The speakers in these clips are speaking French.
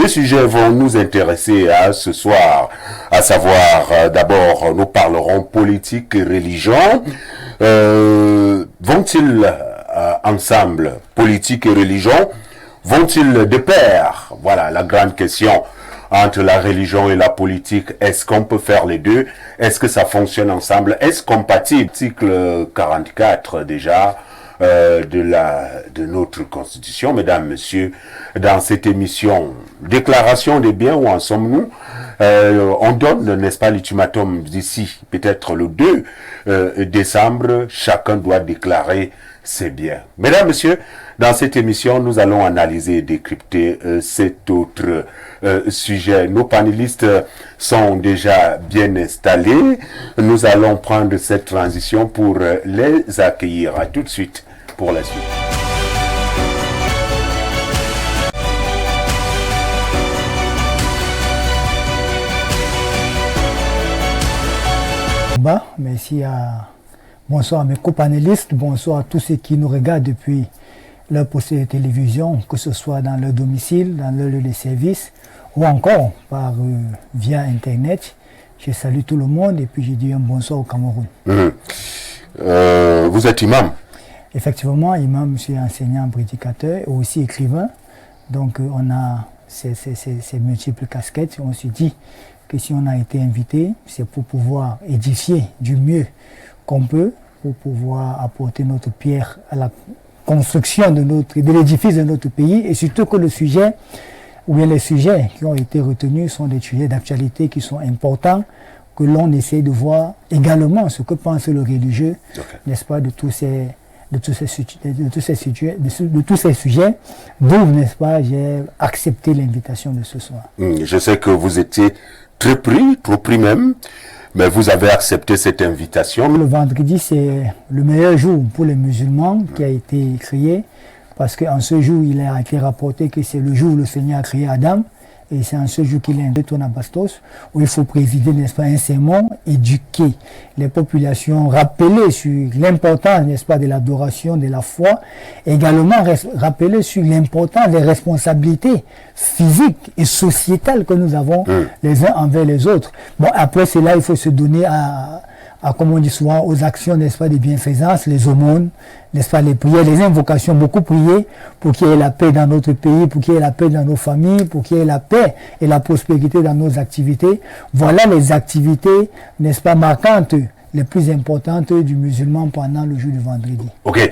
Deux sujets vont nous intéresser ce soir, à savoir, d'abord, nous parlerons politique et religion. Vont-ils ensemble, politique et religion? Vont-ils de pair? Voilà la grande question. Entre la religion et la politique, est-ce qu'on peut faire les deux? Est-ce que ça fonctionne ensemble? Est-ce compatible? Article 44 déjà de notre Constitution, mesdames, messieurs, dans cette émission, déclaration des biens, où en sommes-nous? On donne, n'est-ce pas, l'ultimatum d'ici, peut-être le 2 décembre, chacun doit déclarer ses biens. Mesdames, messieurs, dans cette émission, nous allons analyser et décrypter cet autre sujet. Nos panélistes sont déjà bien installés. Nous allons prendre cette transition pour les accueillir. À tout de suite pour la suite. Merci bonsoir à mes copanélistes, bonsoir à tous ceux qui nous regardent depuis leur poste de télévision, que ce soit dans leur domicile, dans leur lieu de service ou encore via Internet. Je salue tout le monde et puis je dis un bonsoir au Cameroun. Vous êtes imam? Effectivement, imam, je suis enseignant, prédicateur et aussi écrivain. Donc on a ces multiples casquettes. On se dit que si on a été invité, c'est pour pouvoir édifier du mieux qu'on peut, pour pouvoir apporter notre pierre à la construction de l'édifice de notre pays, et surtout que le sujet, ou bien les sujets qui ont été retenus sont des sujets d'actualité qui sont importants, que l'on essaie de voir également ce que pense le religieux, n'est-ce pas, de tous ces sujets, d'où, n'est-ce pas, j'ai accepté l'invitation de ce soir. Je sais que vous étiez trop pris même, mais vous avez accepté cette invitation. Le vendredi, c'est le meilleur jour pour les musulmans qui a été créé, parce qu'en ce jour, il a été rapporté que c'est le jour où le Seigneur a créé Adam, et c'est en ce jour qu'il est invité à Bastos, où il faut présider, n'est-ce pas, un sermon, éduquer les populations, rappeler sur l'importance, n'est-ce pas, de l'adoration, de la foi, et également rappeler sur l'importance des responsabilités physiques et sociétales que nous avons les uns envers les autres. Bon, après cela, il faut se donner à comme on dit souvent, aux actions, n'est-ce pas, des bienfaisances, les aumônes, n'est-ce pas, les prières, les invocations, beaucoup prier pour qu'il y ait la paix dans notre pays, pour qu'il y ait la paix dans nos familles, pour qu'il y ait la paix et la prospérité dans nos activités. Voilà les activités, n'est-ce pas, marquantes, les plus importantes du musulman pendant le jour du vendredi. Ok,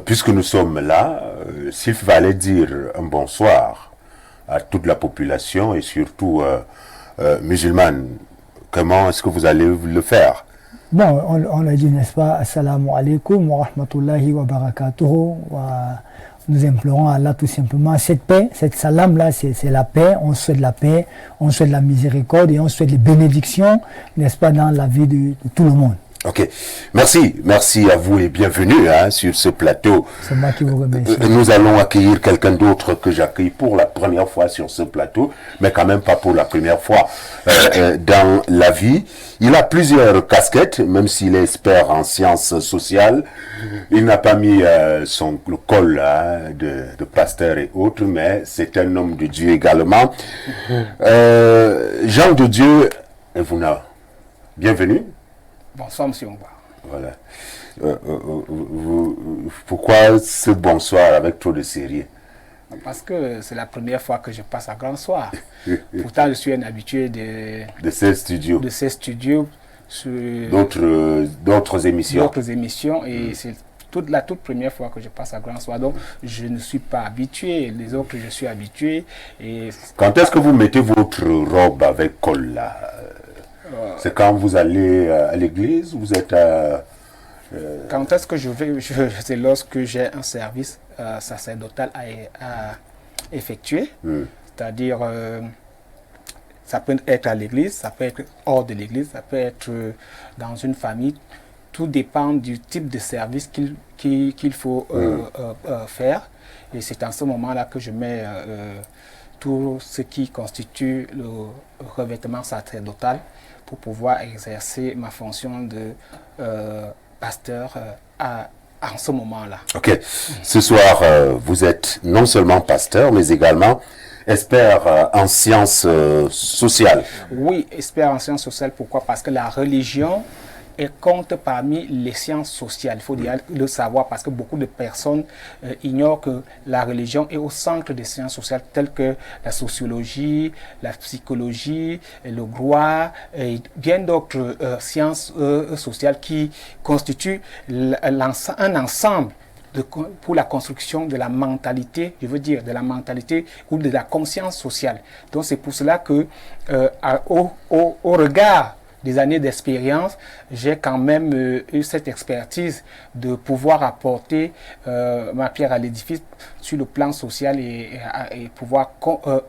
puisque nous sommes là, s'il fallait dire un bonsoir à toute la population et surtout musulmane, comment est-ce que vous allez le faire? Bon, on l'a dit, n'est-ce pas, assalamu alaikum wa rahmatullahi wa barakatuhu. Nous implorons à Allah tout simplement cette paix, cette salam-là, c'est la paix. On souhaite la paix, on souhaite la miséricorde et on souhaite les bénédictions, n'est-ce pas, dans la vie de tout le monde. Ok, merci à vous et bienvenue sur ce plateau. C'est moi qui vous remercie. Nous allons accueillir quelqu'un d'autre que j'accueille pour la première fois sur ce plateau, mais quand même pas pour la première fois dans la vie. Il a plusieurs casquettes, même s'il est expert en sciences sociales. Il n'a pas mis le col de pasteur et autres, mais c'est un homme de Dieu également. Jean de Dieu, bienvenue. Bonsoir, monsieur Omba. Voilà. Pourquoi ce bonsoir avec trop de sérieux? Parce que c'est la première fois que je passe à Grand Soir. Pourtant, je suis un habitué de ces studios. Sur d'autres émissions. Et c'est la toute première fois que je passe à Grand Soir. Donc, je ne suis pas habitué. Les autres, je suis habitué. Et quand est-ce que vous mettez votre robe avec col là? C'est quand vous allez à l'église? Vous êtes Quand est-ce que je vais? C'est lorsque j'ai un service sacerdotal à effectuer. C'est-à-dire, ça peut être à l'église, ça peut être hors de l'église, ça peut être dans une famille. Tout dépend du type de service qu'il faut faire. Et c'est en ce moment-là que je mets tout ce qui constitue le revêtement sacerdotal pour pouvoir exercer ma fonction de pasteur en ce moment-là. Ok. Ce soir, vous êtes non seulement pasteur, mais également expert en sciences sociales. Oui, expert en sciences sociales. Pourquoi? Parce que la religion compte parmi les sciences sociales. Il faut dire le savoir parce que beaucoup de personnes ignorent que la religion est au centre des sciences sociales telles que la sociologie, la psychologie, le droit et bien d'autres sciences sociales qui constituent un ensemble pour la construction de la mentalité, je veux dire de la mentalité ou de la conscience sociale. Donc c'est pour cela que au regard des années d'expérience, j'ai quand même eu cette expertise de pouvoir apporter ma pierre à l'édifice sur le plan social et pouvoir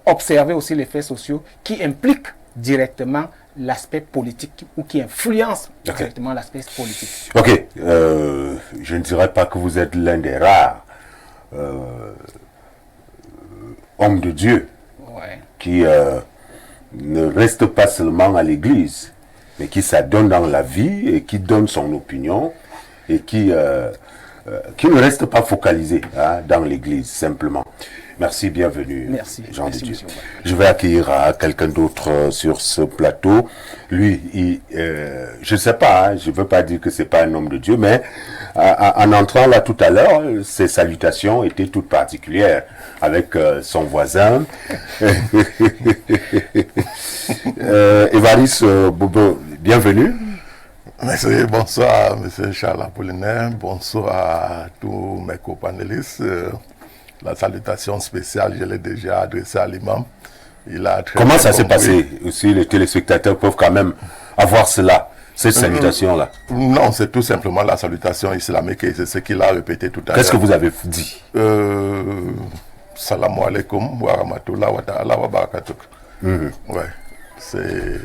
observer aussi les faits sociaux qui impliquent directement l'aspect politique ou qui influencent directement l'aspect politique. Ok, je ne dirais pas que vous êtes l'un des rares hommes de Dieu qui ne reste pas seulement à l'église, mais qui s'adonne dans la vie et qui donne son opinion et qui ne reste pas focalisé dans l'église simplement. Merci, bienvenue. Merci. Jean Merci, de Dieu. monsieur. Je vais accueillir quelqu'un d'autre sur ce plateau. Lui, je ne sais pas, je ne veux pas dire que c'est pas un homme de Dieu, mais en entrant là tout à l'heure, ses salutations étaient toutes particulières avec son voisin. Évariste Bobo, bienvenue. Merci, bonsoir M. Charles Apollinaire, bonsoir à tous mes copanélistes. La salutation spéciale, je l'ai déjà adressée à l'imam. Comment ça s'est passé? Aussi, les téléspectateurs peuvent quand même avoir cela, cette salutation-là. Non, c'est tout simplement la salutation islamique et c'est ce qu'il a répété tout à l'heure. Qu'est-ce que vous avez dit? Salam alaikum wa rahmatullah wa ta'ala wa barakatuh. Ouais, c'est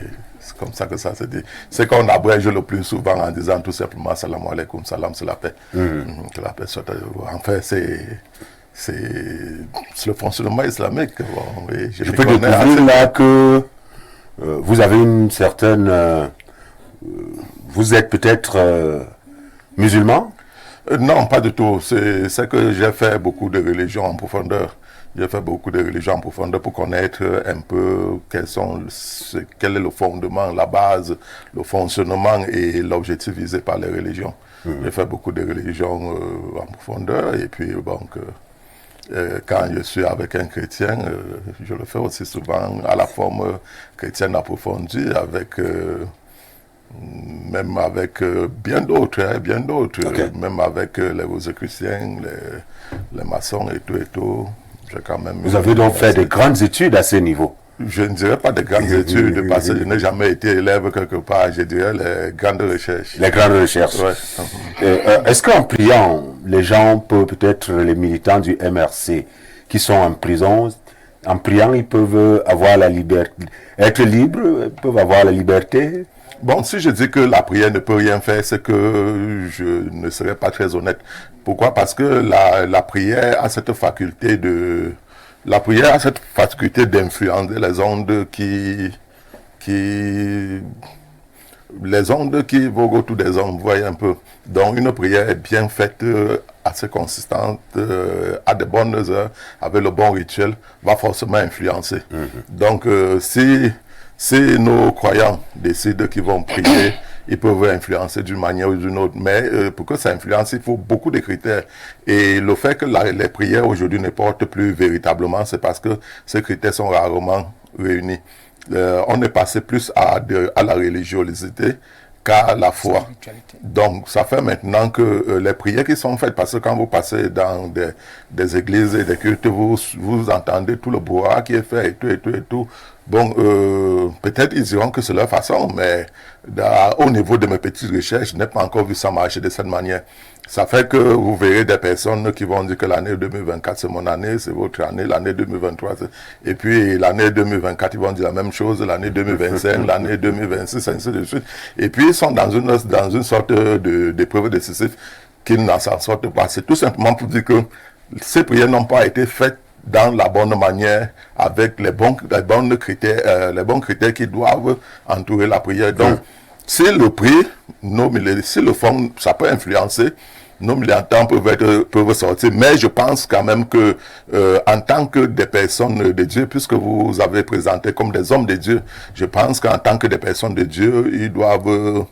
comme ça que ça se dit. C'est qu'on abrège le plus souvent en disant tout simplement salam alaikum, salam, c'est la paix. Que la paix soit. Enfin, c'est le fonctionnement islamique. Bon, oui, je peux découvrir là que vous avez une certaine... vous êtes peut-être musulman? Non, pas du tout. C'est que j'ai fait beaucoup de religions en profondeur. J'ai fait beaucoup de religions en profondeur pour connaître un peu quel est le fondement, la base, le fonctionnement et l'objectif visé par les religions. J'ai fait beaucoup de religions en profondeur et puis donc... quand je suis avec un chrétien, je le fais aussi souvent à la forme chrétienne approfondie, même avec bien d'autres, même avec les rosicruciens, les maçons et tout. Quand même vous avez donc fait de grandes études à ce niveau? Je ne dirais pas de grandes études, parce que je n'ai jamais été élève quelque part, je dirais les grandes recherches. Les grandes recherches. Ouais. Est-ce qu'en priant, les gens peuvent, peut-être les militants du MRC qui sont en prison, en priant, ils peuvent avoir la liberté, être libres, ils peuvent avoir la liberté? Bon, si je dis que la prière ne peut rien faire, c'est que je ne serais pas très honnête. Pourquoi? Parce que la prière a cette faculté de... La prière a cette faculté d'influencer les ondes qui voguent autour des hommes, vous voyez un peu. Donc une prière bien faite, assez consistante, à de bonnes heures, avec le bon rituel, va forcément influencer. Donc si nos croyants décident qu'ils vont prier, ils peuvent influencer d'une manière ou d'une autre. Mais pour que ça influence, il faut beaucoup de critères. Et le fait que les prières aujourd'hui ne portent plus véritablement, c'est parce que ces critères sont rarement réunis. On est passé plus à la religiosité qu'à la foi. Donc, ça fait maintenant que les prières qui sont faites, parce que quand vous passez dans des églises et des cultes, vous entendez tout le brouhaha qui est fait et tout. Bon, peut-être ils diront que c'est leur façon, mais au niveau de mes petites recherches, je n'ai pas encore vu ça marcher de cette manière. Ça fait que vous verrez des personnes qui vont dire que l'année 2024 c'est mon année, c'est votre année, l'année 2023, et puis l'année 2024 ils vont dire la même chose, l'année 2025, l'année 2026, ainsi de suite. Et puis ils sont dans une sorte d'épreuve décisive qu'ils n'en s'en sortent pas. C'est tout simplement pour dire que ces prières n'ont pas été faites dans la bonne manière, avec les bons critères qui doivent entourer la prière. Donc, si le prix, si le fond, ça peut influencer, nos militants peuvent sortir. Mais je pense quand même que, en tant que des personnes de Dieu, puisque vous avez présenté comme des hommes de Dieu, je pense qu'en tant que des personnes de Dieu, ils doivent,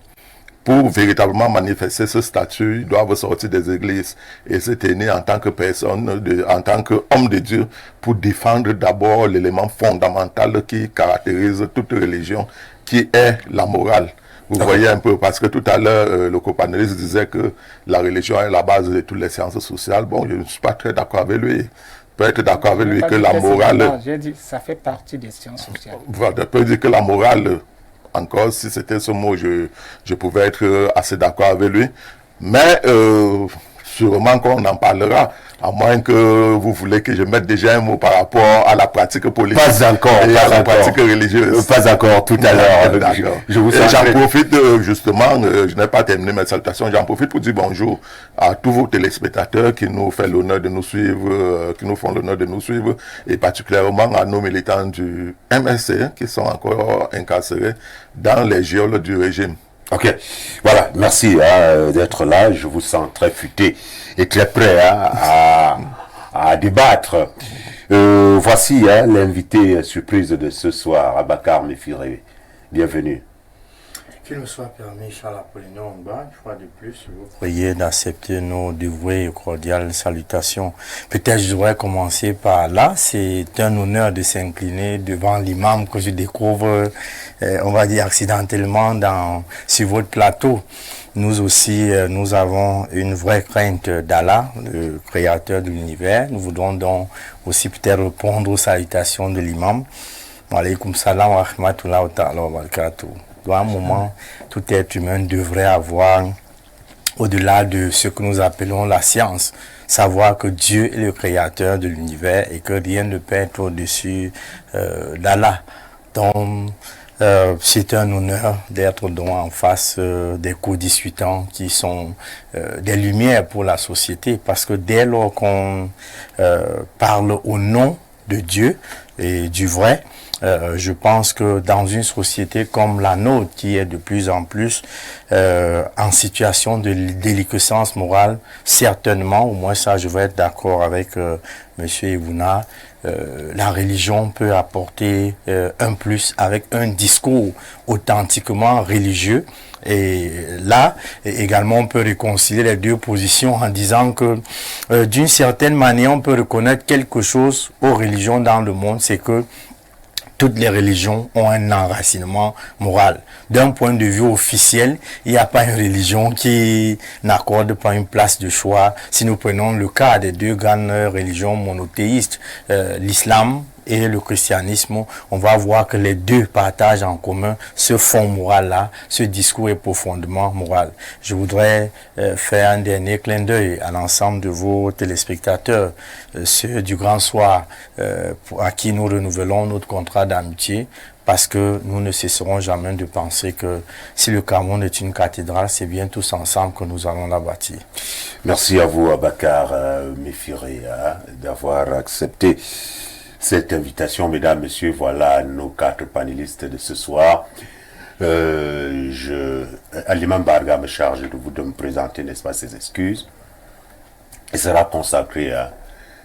pour véritablement manifester ce statut, ils doivent sortir des églises et se tenir en tant que personne, en tant qu'homme de Dieu, pour défendre d'abord l'élément fondamental qui caractérise toute religion, qui est la morale. Vous voyez un peu, parce que tout à l'heure, le copanéliste disait que la religion est la base de toutes les sciences sociales. Bon, je ne suis pas très d'accord avec lui. Je peux être d'accord avec lui que la morale... Non, j'ai dit ça fait partie des sciences sociales. Voilà, je peux dire que la morale, encore, si c'était ce mot, je pouvais être assez d'accord avec lui. Mais sûrement qu'on en parlera, à moins que vous voulez que je mette déjà un mot par rapport à la pratique politique. Pas encore, et pas à la encore. pratique religieuse. Pas encore, tout à l'heure. D'accord. Et j'en profite justement, je n'ai pas terminé mes salutations, j'en profite pour dire bonjour à tous vos téléspectateurs qui nous font l'honneur de nous suivre, et particulièrement à nos militants du MSC qui sont encore incarcérés dans les geôles du régime. Ok, voilà, merci d'être là. Je vous sens très futé et très prêt à débattre. Voici l'invité surprise de ce soir, Abakar Mefiré. Bienvenue. Qu'il me soit permis, Charles Apollinaire Ngba, une fois de plus, je vous prie d'accepter nos dévouées et cordiales salutations. Peut-être je devrais commencer par là. C'est un honneur de s'incliner devant l'imam que je découvre, on va dire accidentellement, sur votre plateau. Nous aussi, nous avons une vraie crainte d'Allah, le créateur de l'univers. Nous voudrons donc aussi peut-être répondre aux salutations de l'imam. Wa alaykoum salam wa rahmatullahi wa ta'ala wa barakatuh. À un moment, tout être humain devrait avoir, au-delà de ce que nous appelons la science, savoir que Dieu est le créateur de l'univers et que rien ne peut être au-dessus d'Allah. Donc, c'est un honneur d'être en face des co-discutants qui sont des lumières pour la société, parce que dès lors qu'on parle au nom de Dieu et du vrai, je pense que dans une société comme la nôtre, qui est de plus en plus en situation de déliquescence morale, certainement, au moins ça je vais être d'accord avec Monsieur Evouna, la religion peut apporter un plus avec un discours authentiquement religieux. Et là, également, on peut réconcilier les deux positions en disant que d'une certaine manière, on peut reconnaître quelque chose aux religions dans le monde, c'est que toutes les religions ont un enracinement moral. D'un point de vue officiel, il n'y a pas une religion qui n'accorde pas une place de choix. Si nous prenons le cas des deux grandes religions monothéistes, l'islam et le christianisme, on va voir que les deux partagent en commun ce fond moral-là. Ce discours est profondément moral. Je voudrais faire un dernier clin d'œil à l'ensemble de vos téléspectateurs, ceux du Grand Soir, à qui nous renouvelons notre contrat d'amitié, parce que nous ne cesserons jamais de penser que si le Cameroun est une cathédrale, c'est bien tous ensemble que nous allons la bâtir. Merci à vous, Abakar Mefiré, d'avoir accepté cette invitation. Mesdames, Messieurs, voilà nos 4 panélistes de ce soir. Aliman Barga me charge de me présenter, n'est-ce pas, ses excuses. Il sera consacré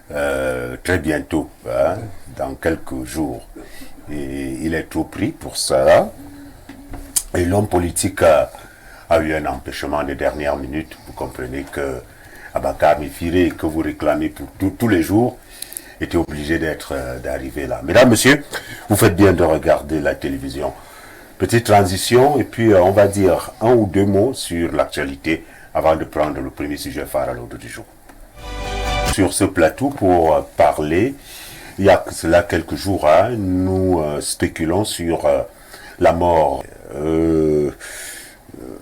très bientôt, dans quelques jours. Et il est trop pris pour ça. Et l'homme politique a eu un empêchement de dernière minute. Vous comprenez que Abakar Mefiré, que vous réclamez pour tous les jours, était obligé d'arriver là. Mesdames, Messieurs, vous faites bien de regarder la télévision. Petite transition, et puis on va dire un ou deux mots sur l'actualité avant de prendre le premier sujet phare à l'ordre du jour. Sur ce plateau, pour parler, il y a cela quelques jours, nous spéculons sur la mort.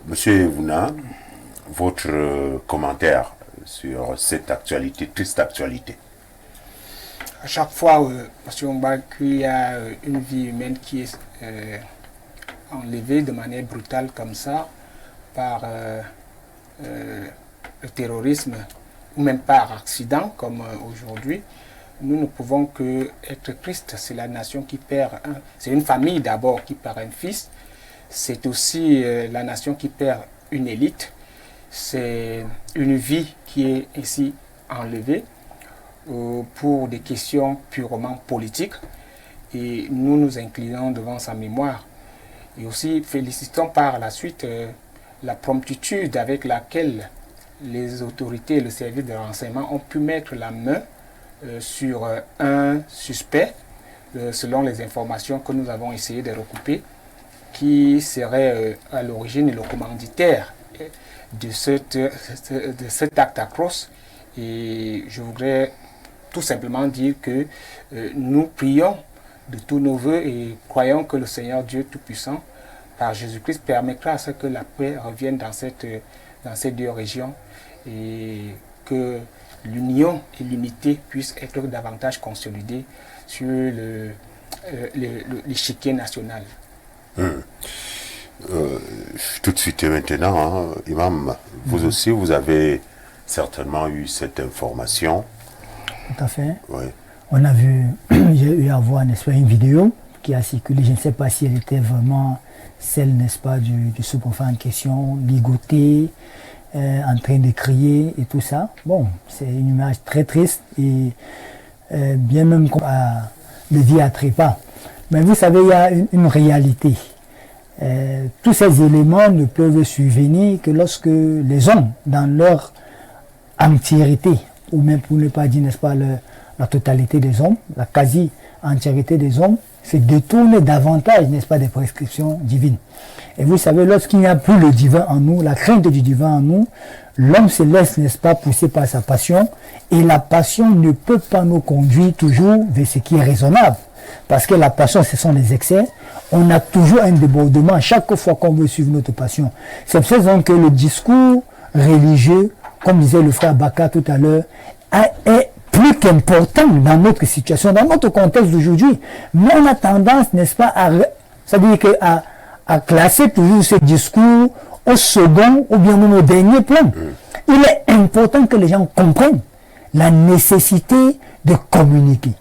Monsieur Evouna, votre commentaire sur cette actualité, triste actualité. À chaque fois, parce qu'on voit qu'il y a une vie humaine qui est enlevée de manière brutale comme ça, par le terrorisme, ou même par accident, comme aujourd'hui, nous ne pouvons que être tristes. C'est la nation qui perd c'est une famille d'abord qui perd un fils, c'est aussi la nation qui perd une élite, c'est une vie qui est ici enlevée pour des questions purement politiques. Et nous nous inclinons devant sa mémoire. Et aussi félicitons par la suite la promptitude avec laquelle les autorités et le service de renseignement ont pu mettre la main sur un suspect, selon les informations que nous avons essayé de recouper, qui serait à l'origine le commanditaire de cet acte atroce. Et je voudrais tout simplement dire que nous prions de tous nos voeux et croyons que le Seigneur Dieu Tout-Puissant, par Jésus-Christ, permettra à ce que la paix revienne dans ces deux régions et que l'union et l'unité puissent être davantage consolidées sur l'échiquier national. Tout de suite et maintenant, hein, Imam, vous aussi, vous avez certainement eu cette information. Tout à fait. Oui. On a vu, j'ai eu à voir, n'est-ce pas, une vidéo qui a circulé. Je ne sais pas si elle était vraiment celle, n'est-ce pas, du sous-préfet en question, ligoté, en train de crier et tout ça. Bon, c'est une image très triste et bien même le vie à trépas. Mais vous savez, il y a une réalité. Tous ces éléments ne peuvent survenir que lorsque les hommes, dans leur entièreté, ou même pour ne pas dire, n'est-ce pas, la totalité des hommes, la quasi-entièreté des hommes, se détournent davantage, n'est-ce pas, des prescriptions divines. Et vous savez, lorsqu'il n'y a plus le divin en nous, la crainte du divin en nous, l'homme se laisse, n'est-ce pas, pousser par sa passion, et la passion ne peut pas nous conduire toujours vers ce qui est raisonnable. Parce que la passion, ce sont les excès. On a toujours un débordement chaque fois qu'on veut suivre notre passion. C'est pour ça que le discours religieux, comme disait le frère Baka tout à l'heure, est plus qu'important dans notre situation, dans notre contexte d'aujourd'hui. Mais on a tendance, n'est-ce pas, à classer toujours ce discours au second ou bien même au dernier plan. Il est important que les gens comprennent la nécessité de communiquer.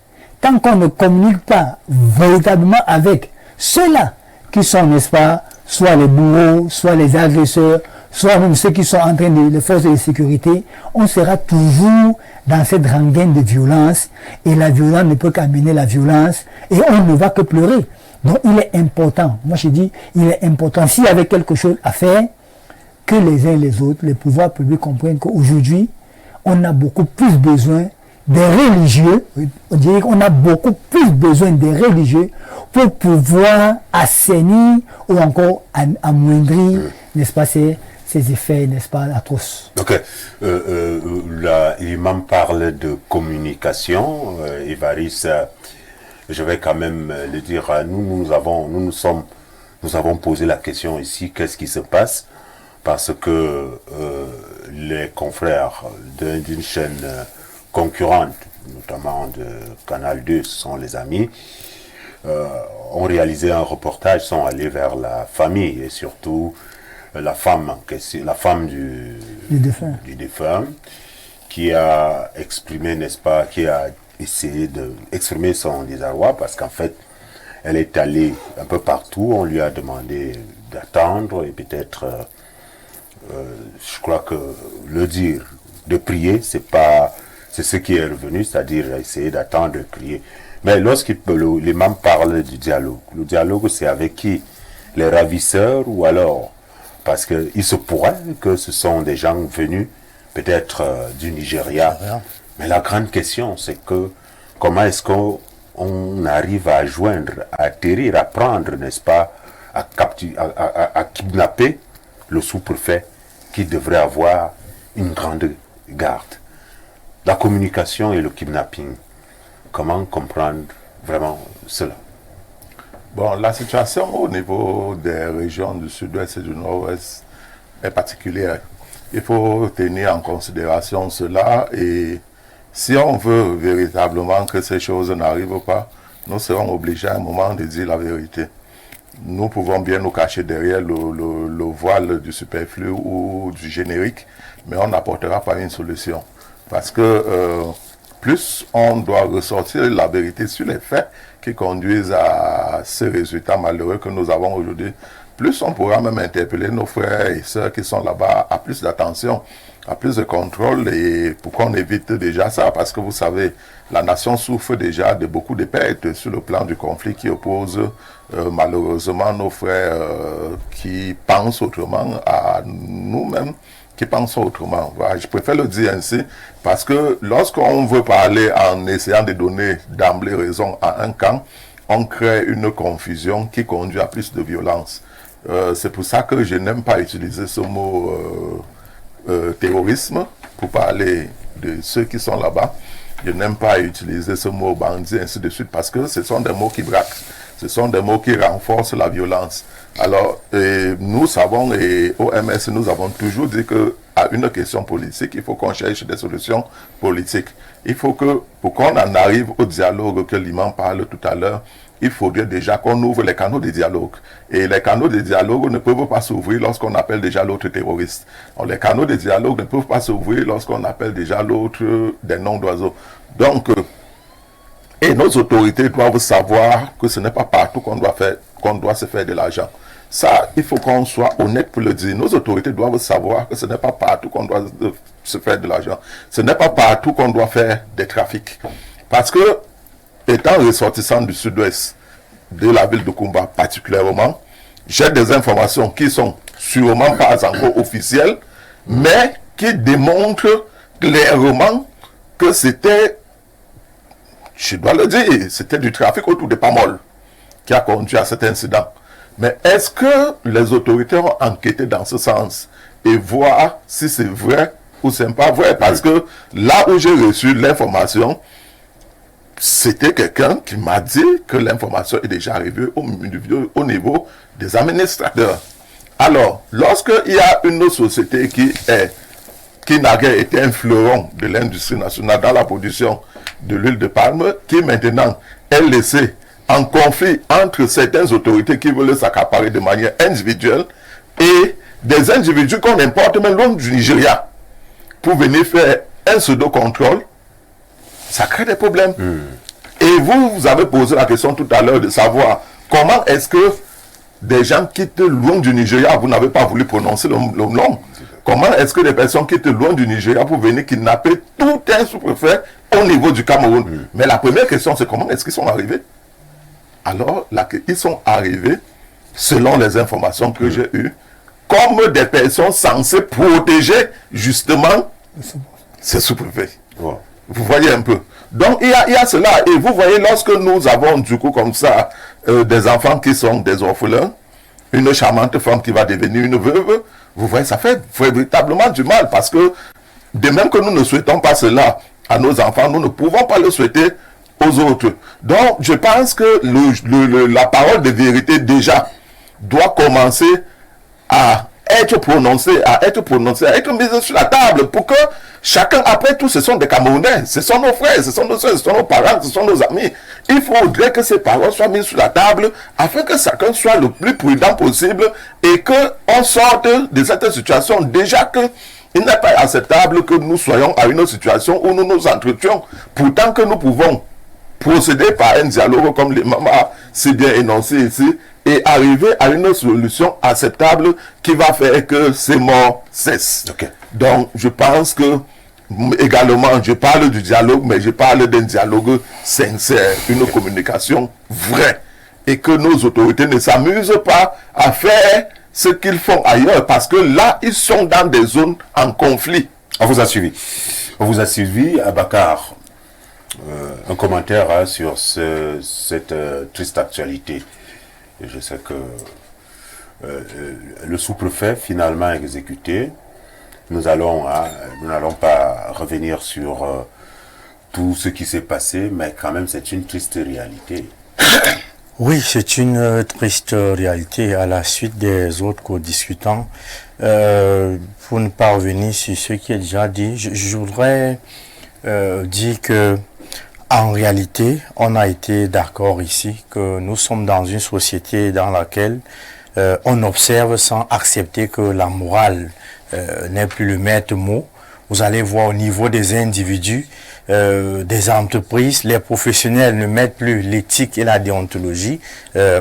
Tant qu'on ne communique pas véritablement avec ceux-là qui sont, n'est-ce pas, soit les bourreaux, soit les agresseurs, soit même ceux qui sont en train de les forces de sécurité, on sera toujours dans cette rengaine de violence et la violence ne peut qu'amener la violence et on ne va que pleurer. Donc il est important, moi je dis, il est important, s'il y avait quelque chose à faire, que les uns et les autres, les pouvoirs publics comprennent qu'aujourd'hui, on a beaucoup plus besoin des religieux, on dirait qu'on a beaucoup plus besoin des religieux pour pouvoir assainir ou encore amoindrir, n'est-ce pas, ces effets, n'est-ce pas, atroces. Ok. Là, l'imam parle de communication. Évariste, je vais quand même le dire, nous avons posé la question ici, qu'est-ce qui se passe? Parce que les confrères d'une chaîne concurrentes, notamment de Canal 2, ce sont les amis, ont réalisé un reportage, sont allés vers la famille et surtout la femme du défunt, qui a exprimé, n'est-ce pas, qui a essayé d'exprimer son désarroi parce qu'en fait, elle est allée un peu partout, on lui a demandé d'attendre et peut-être, je crois que le dire, de prier, c'est ce qui est revenu, c'est-à-dire essayer d'attendre, de crier. Mais l'imam parle du dialogue, le dialogue c'est avec qui? Les ravisseurs ou alors? Parce qu'il se pourrait que ce sont des gens venus peut-être du Nigeria. Mais la grande question c'est que comment est-ce qu'on arrive à joindre, à atterrir, à prendre, n'est-ce pas, à kidnapper le sous-préfet qui devrait avoir une grande garde. La communication et le kidnapping, comment comprendre vraiment cela? Bon, la situation au niveau des régions du sud-ouest et du nord-ouest est particulière. Il faut tenir en considération cela et si on veut véritablement que ces choses n'arrivent pas, nous serons obligés à un moment de dire la vérité. Nous pouvons bien nous cacher derrière le voile du superflu ou du générique, mais on n'apportera pas une solution. Parce que plus on doit ressortir la vérité sur les faits qui conduisent à ces résultats malheureux que nous avons aujourd'hui, plus on pourra même interpeller nos frères et sœurs qui sont là-bas à plus d'attention, à plus de contrôle, et pour qu'on évite déjà ça, parce que vous savez, la nation souffre déjà de beaucoup de pertes sur le plan du conflit qui oppose malheureusement nos frères qui pensent autrement à nous-mêmes, qui pensent autrement. Voilà, je préfère le dire ainsi, parce que lorsqu'on veut parler en essayant de donner d'emblée raison à un camp, on crée une confusion qui conduit à plus de violence. C'est pour ça que je n'aime pas utiliser ce mot terrorisme pour parler de ceux qui sont là-bas. Je n'aime pas utiliser ce mot bandit, ainsi de suite, parce que ce sont des mots qui braquent. Ce sont des mots qui renforcent la violence. Alors, nous savons, et OMS, nous avons toujours dit qu'à une question politique, il faut qu'on cherche des solutions politiques. Il faut que, pour qu'on en arrive au dialogue que l'imam parle tout à l'heure, il faudrait déjà qu'on ouvre les canaux de dialogue. Et les canaux de dialogue ne peuvent pas s'ouvrir lorsqu'on appelle déjà l'autre terroriste. Alors, les canaux de dialogue ne peuvent pas s'ouvrir lorsqu'on appelle déjà l'autre des noms d'oiseaux. Donc, et nos autorités doivent savoir que ce n'est pas partout qu'on doit se faire de l'argent. Ça, il faut qu'on soit honnête pour le dire. Nos autorités doivent savoir que ce n'est pas partout qu'on doit se faire de l'argent. Ce n'est pas partout qu'on doit faire des trafics. Parce que, étant ressortissant du sud-ouest, de la ville de Kumba particulièrement, j'ai des informations qui sont sûrement pas encore officielles, mais qui démontrent clairement que c'était, je dois le dire, c'était du trafic autour de Pamol qui a conduit à cet incident. Mais est-ce que les autorités ont enquêté dans ce sens et voir si c'est vrai ou c'est pas vrai? Parce que là où j'ai reçu l'information, c'était quelqu'un qui m'a dit que l'information est déjà arrivée au niveau des administrateurs. Alors, lorsqu'il y a une société qui n'a guère été un fleuron de l'industrie nationale dans la production de l'huile de palme, qui maintenant est laissée en conflit entre certaines autorités qui veulent s'accaparer de manière individuelle et des individus qu'on importe même loin du Nigeria pour venir faire un pseudo-contrôle, ça crée des problèmes. Et vous avez posé la question tout à l'heure de savoir comment est-ce que des gens quittent loin du Nigeria, vous n'avez pas voulu prononcer le nom. Comment est-ce que des personnes quittent loin du Nigeria pour venir kidnapper tout un sous-préfet au niveau du Cameroun? Mais la première question, c'est comment est-ce qu'ils sont arrivés? Alors, là, ils sont arrivés, selon les informations que j'ai eues, comme des personnes censées protéger justement ces sous-préfets. Wow. Vous voyez un peu. Donc, il y a cela. Et vous voyez, lorsque nous avons du coup comme ça des enfants qui sont des orphelins, une charmante femme qui va devenir une veuve, vous voyez, ça fait véritablement du mal. Parce que, de même que nous ne souhaitons pas cela à nos enfants, nous ne pouvons pas le souhaiter aux autres. Donc, je pense que la parole de vérité déjà doit commencer à être prononcée, à être mise sur la table pour que chacun, après tout, ce sont des Camerounais, ce sont nos frères, ce sont nos soeurs, ce sont nos parents, ce sont nos amis. Il faudrait que ces paroles soient mises sur la table afin que chacun soit le plus prudent possible et qu'on sorte de cette situation. Déjà que il n'est pas acceptable que nous soyons à une situation où nous nous entretions, pourtant que nous pouvons procéder par un dialogue comme les mamans a si bien énoncé ici et arriver à une solution acceptable qui va faire que ces morts cessent. Okay. Donc, je pense que également, je parle du dialogue, mais je parle d'un dialogue sincère, une communication vraie et que nos autorités ne s'amusent pas à faire ce qu'ils font ailleurs parce que là, ils sont dans des zones en conflit. On vous a suivi. On vous a suivi, Abakar. Un commentaire sur cette triste actualité. Et je sais que le sous-préfet finalement exécuté. Nous n'allons pas revenir sur tout ce qui s'est passé, mais quand même c'est une triste réalité. Oui, c'est une triste réalité à la suite des autres co-discutants. Pour ne pas revenir sur ce qui est déjà dit, je voudrais dire que en réalité, on a été d'accord ici que nous sommes dans une société dans laquelle on observe sans accepter que la morale n'est plus le maître mot. Vous allez voir au niveau des individus, des entreprises, les professionnels ne mettent plus l'éthique et la déontologie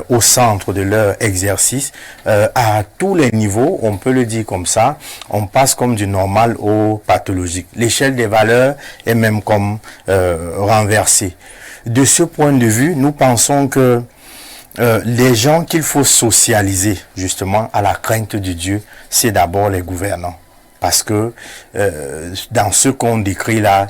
au centre de leur exercice. À tous les niveaux, on peut le dire comme ça, on passe comme du normal au pathologique. L'échelle des valeurs est même comme renversée. De ce point de vue, nous pensons que les gens qu'il faut socialiser justement à la crainte de Dieu, c'est d'abord les gouvernants. Parce que dans ce qu'on décrit là,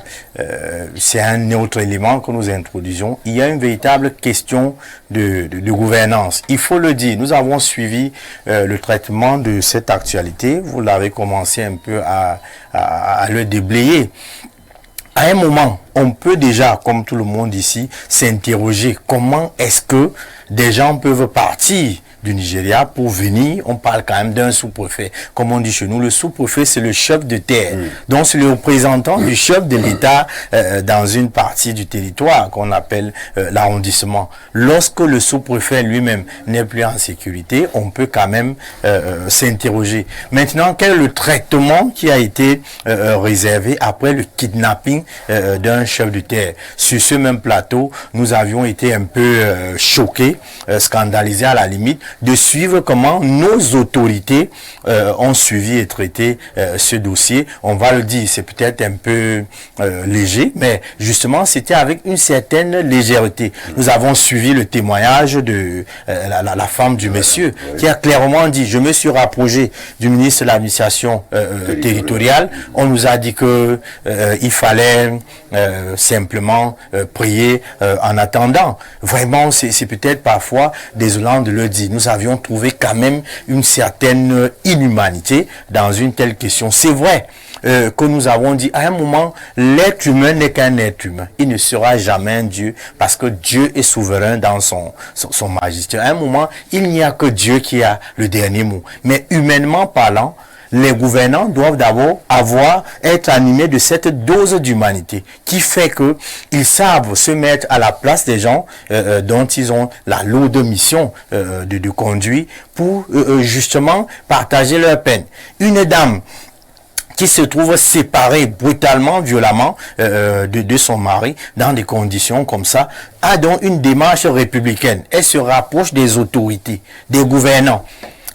c'est un autre élément que nous introduisons. Il y a une véritable question de gouvernance. Il faut le dire, nous avons suivi le traitement de cette actualité. Vous l'avez commencé un peu à le déblayer. À un moment, on peut déjà, comme tout le monde ici, s'interroger comment est-ce que des gens peuvent partir du Nigeria pour venir. On parle quand même d'un sous-préfet. Comme on dit chez nous, le sous-préfet, c'est le chef de terre. Donc, c'est le représentant du chef de l'État dans une partie du territoire qu'on appelle l'arrondissement. Lorsque le sous-préfet lui-même n'est plus en sécurité, on peut quand même s'interroger. Maintenant, quel est le traitement qui a été réservé après le kidnapping d'un chef de terre? Sur ce même plateau, nous avions été un peu choqués, scandalisés à la limite, de suivre comment nos autorités ont suivi et traité ce dossier. On va le dire, c'est peut-être un peu léger, mais justement, c'était avec une certaine légèreté. Nous avons suivi le témoignage de la femme du monsieur, qui a clairement dit, je me suis rapproché du ministre de l'administration territoriale. On nous a dit que il fallait simplement prier en attendant. Vraiment, c'est peut-être parfois désolant de le dire. Nous avions trouvé quand même une certaine inhumanité dans une telle question. C'est vrai que nous avons dit à un moment, l'être humain n'est qu'un être humain. Il ne sera jamais un Dieu parce que Dieu est souverain dans son majesté. À un moment, il n'y a que Dieu qui a le dernier mot. Mais humainement parlant, les gouvernants doivent d'abord être animés de cette dose d'humanité qui fait que ils savent se mettre à la place des gens dont ils ont la lourde mission de conduire pour justement partager leur peine. Une dame qui se trouve séparée brutalement, violemment de son mari dans des conditions comme ça, a donc une démarche républicaine. Elle se rapproche des autorités, des gouvernants.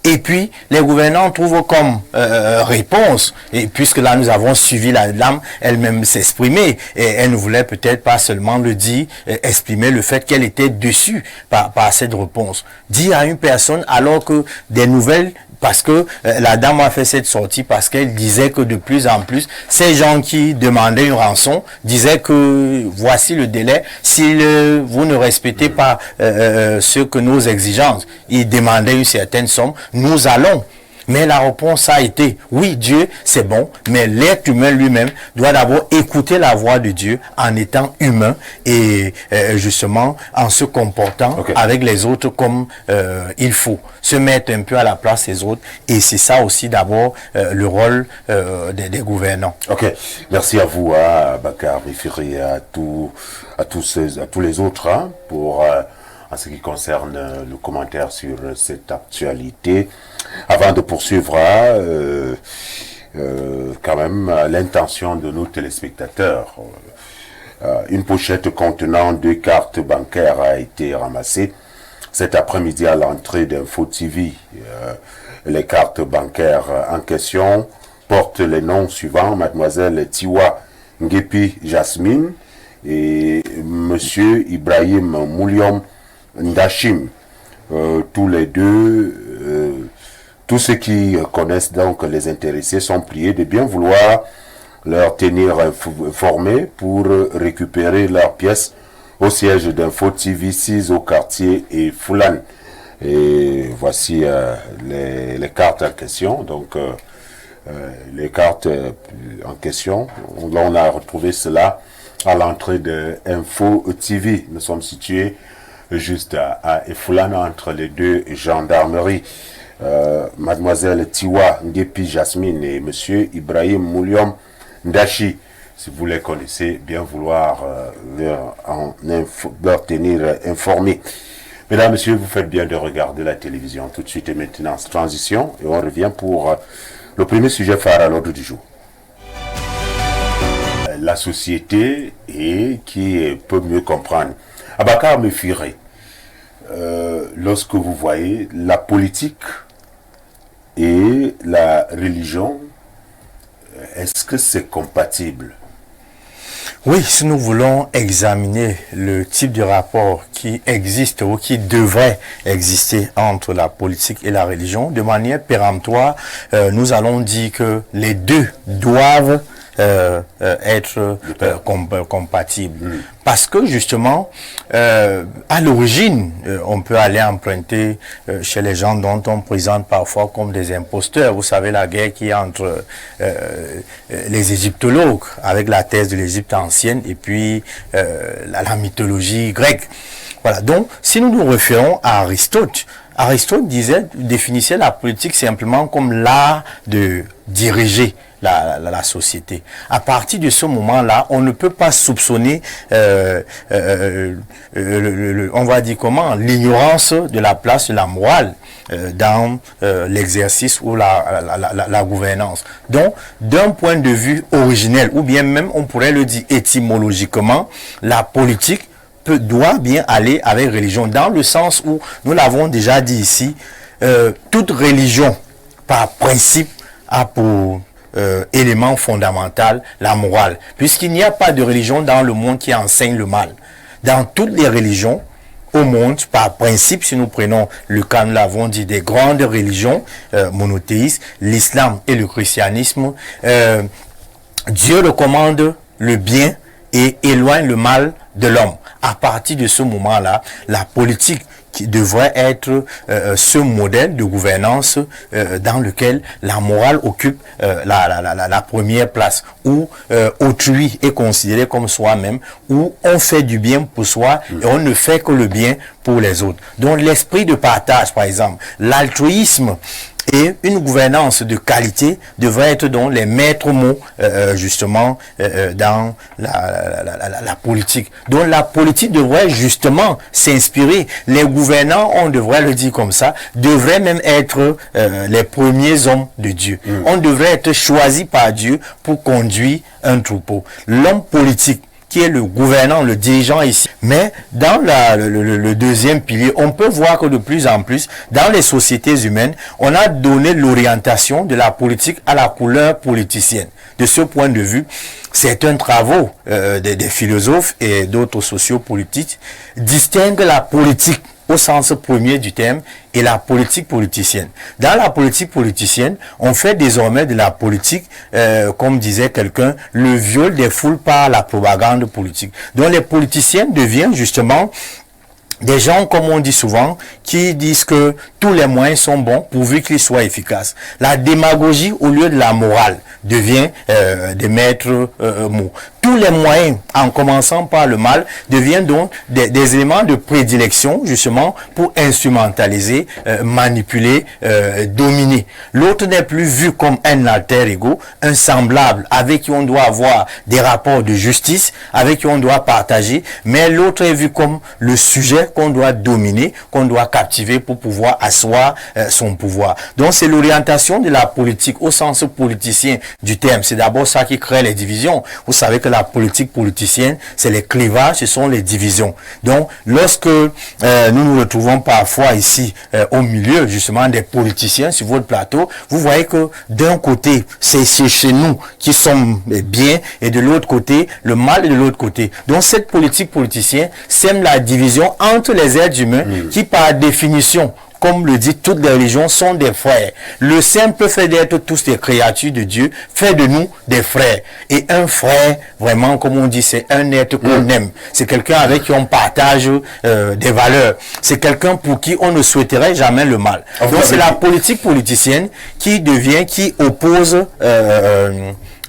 Et puis, les gouvernants trouvent comme réponse, et puisque là nous avons suivi la dame elle-même s'exprimer, et elle ne voulait peut-être pas seulement le dire, exprimer le fait qu'elle était déçue par cette réponse. Dire à une personne, alors que des nouvelles, parce que la dame a fait cette sortie, parce qu'elle disait que de plus en plus, ces gens qui demandaient une rançon disaient que voici le délai, si vous ne respectez pas ce que nos exigences, ils demandaient une certaine somme, nous allons. Mais la réponse a été, oui, Dieu, c'est bon, mais l'être humain lui-même doit d'abord écouter la voix de Dieu en étant humain et justement en se comportant avec les autres comme il faut. Se mettre un peu à la place des autres. Et c'est ça aussi d'abord le rôle des gouvernants. Ok, merci à vous, Bakar, référé à tous les autres pour en ce qui concerne le commentaire sur cette actualité. Avant de poursuivre, quand même, l'intention de nos téléspectateurs. Une pochette contenant 2 cartes bancaires a été ramassée cet après-midi à l'entrée d'Info TV. Les cartes bancaires en question portent les noms suivants: Mademoiselle Tiwa Ngepi Jasmine et Monsieur Ibrahim Mouliom Ndashim. Tous les deux, tous ceux qui connaissent donc les intéressés sont priés de bien vouloir leur tenir informés pour récupérer leurs pièces au siège d'Info TV 6 au quartier et Foulane. Et voici les cartes en question. Donc, les cartes en question, là on a retrouvé cela à l'entrée de Info TV. Nous sommes situés juste à Foulane, entre les deux gendarmeries. Mademoiselle Tiwa Ngepi Jasmine et Monsieur Ibrahim Mouliom Ndashi, si vous les connaissez, bien vouloir leur tenir informés. Mesdames, Messieurs, vous faites bien de regarder la télévision tout de suite et maintenant. Transition, et on revient pour le premier sujet phare à l'ordre du jour. la société et qui peut mieux comprendre. Abakar Mefire, lorsque vous voyez la politique et la religion, est-ce que c'est compatible? Oui, si nous voulons examiner le type de rapport qui existe ou qui devrait exister entre la politique et la religion, de manière péremptoire, nous allons dire que les deux doivent être compatibles. Parce que justement, à l'origine, on peut aller emprunter chez les gens dont on présente parfois comme des imposteurs. Vous savez, la guerre qui est entre les égyptologues avec la thèse de l'Égypte ancienne et puis la mythologie grecque. Voilà. Donc, si nous nous référons à Aristote, Aristote définissait la politique simplement comme l'art de diriger la société. À partir de ce moment-là, on ne peut pas soupçonner, on va dire comment, l'ignorance de la place de la morale dans l'exercice ou la gouvernance. Donc, d'un point de vue originel, ou bien même on pourrait le dire étymologiquement, la politique doit bien aller avec religion, dans le sens où, nous l'avons déjà dit ici, toute religion, par principe, a pour élément fondamental la morale, puisqu'il n'y a pas de religion dans le monde qui enseigne le mal. Dans toutes les religions au monde, par principe, si nous prenons le cas, nous l'avons dit, des grandes religions monothéistes, l'islam et le christianisme, Dieu recommande le bien et éloigne le mal de l'homme. À partir de ce moment-là, la politique qui devrait être ce modèle de gouvernance dans lequel la morale occupe la première place, où autrui est considéré comme soi-même, où on fait du bien pour soi et on ne fait que le bien pour les autres. Donc l'esprit de partage, par exemple, l'altruisme et une gouvernance de qualité devraient être donc les maîtres mots justement dans la politique. Donc la politique devrait justement s'inspirer. Les gouvernants, on devrait le dire comme ça, devraient même être les premiers hommes de Dieu. On devrait être choisi par Dieu pour conduire un troupeau. L'homme politique qui est le gouvernant, le dirigeant ici. Mais dans le deuxième pilier, on peut voir que de plus en plus, dans les sociétés humaines, on a donné l'orientation de la politique à la couleur politicienne. De ce point de vue, certains travaux des philosophes et d'autres sociopolitiques distinguent la politique au sens premier du terme et la politique politicienne. Dans la politique politicienne, on fait désormais de la politique, comme disait quelqu'un, le viol des foules par la propagande politique. Donc les politiciens deviennent justement des gens, comme on dit souvent, qui disent que tous les moyens sont bons pourvu qu'ils soient efficaces. La démagogie, au lieu de la morale, devient des maîtres mots. Tous les moyens, en commençant par le mal, deviennent donc des éléments de prédilection, justement, pour instrumentaliser, manipuler, dominer. L'autre n'est plus vu comme un alter ego, un semblable, avec qui on doit avoir des rapports de justice, avec qui on doit partager, mais l'autre est vu comme le sujet qu'on doit dominer, qu'on doit captiver pour pouvoir asseoir son pouvoir. Donc c'est l'orientation de la politique au sens politicien du terme. C'est d'abord ça qui crée les divisions. Vous savez que la politique politicienne, c'est les clivages, ce sont les divisions. Donc lorsque nous nous retrouvons parfois ici au milieu justement des politiciens sur votre plateau, vous voyez que d'un côté, c'est chez nous qui sommes bien et de l'autre côté, le mal est de l'autre côté. Donc cette politique politicienne sème la division entre les êtres humains qui par définition, comme le dit toutes les religions, sont des frères. Le simple fait d'être tous des créatures de Dieu fait de nous des frères. Et un frère, vraiment, comme on dit, c'est un être qu'on aime. C'est quelqu'un avec qui on partage des valeurs. C'est quelqu'un pour qui on ne souhaiterait jamais le mal. Donc c'est la politique politicienne qui oppose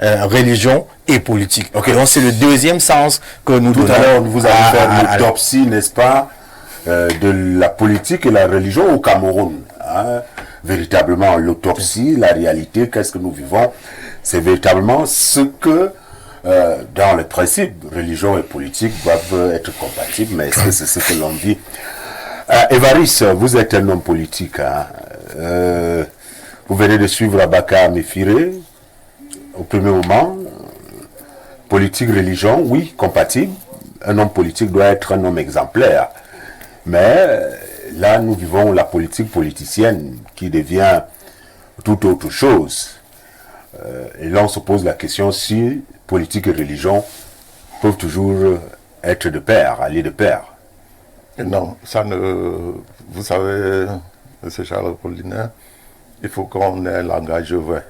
religion et politique. Okay. Donc c'est le deuxième sens que nous donnons. Tout à l'heure, vous allez faire l'autopsie, n'est-ce pas, de la politique et la religion au Cameroun. Hein? Véritablement, l'autopsie, la réalité, qu'est-ce que nous vivons, c'est véritablement ce que, dans le principe, religion et politique doivent être compatibles, mais est-ce que c'est ce que l'on dit? Évariste, vous êtes un homme politique. Hein? Vous venez de suivre Abakar Mefire au premier moment. Politique, religion, oui, compatible. Un homme politique doit être un homme exemplaire. Mais là, nous vivons la politique politicienne qui devient tout autre chose. Et là, on se pose la question si politique et religion peuvent toujours être de pair, aller de pair. Non, ça ne... Vous savez, M. Charles Apollinaire, il faut qu'on ait un langage vrai.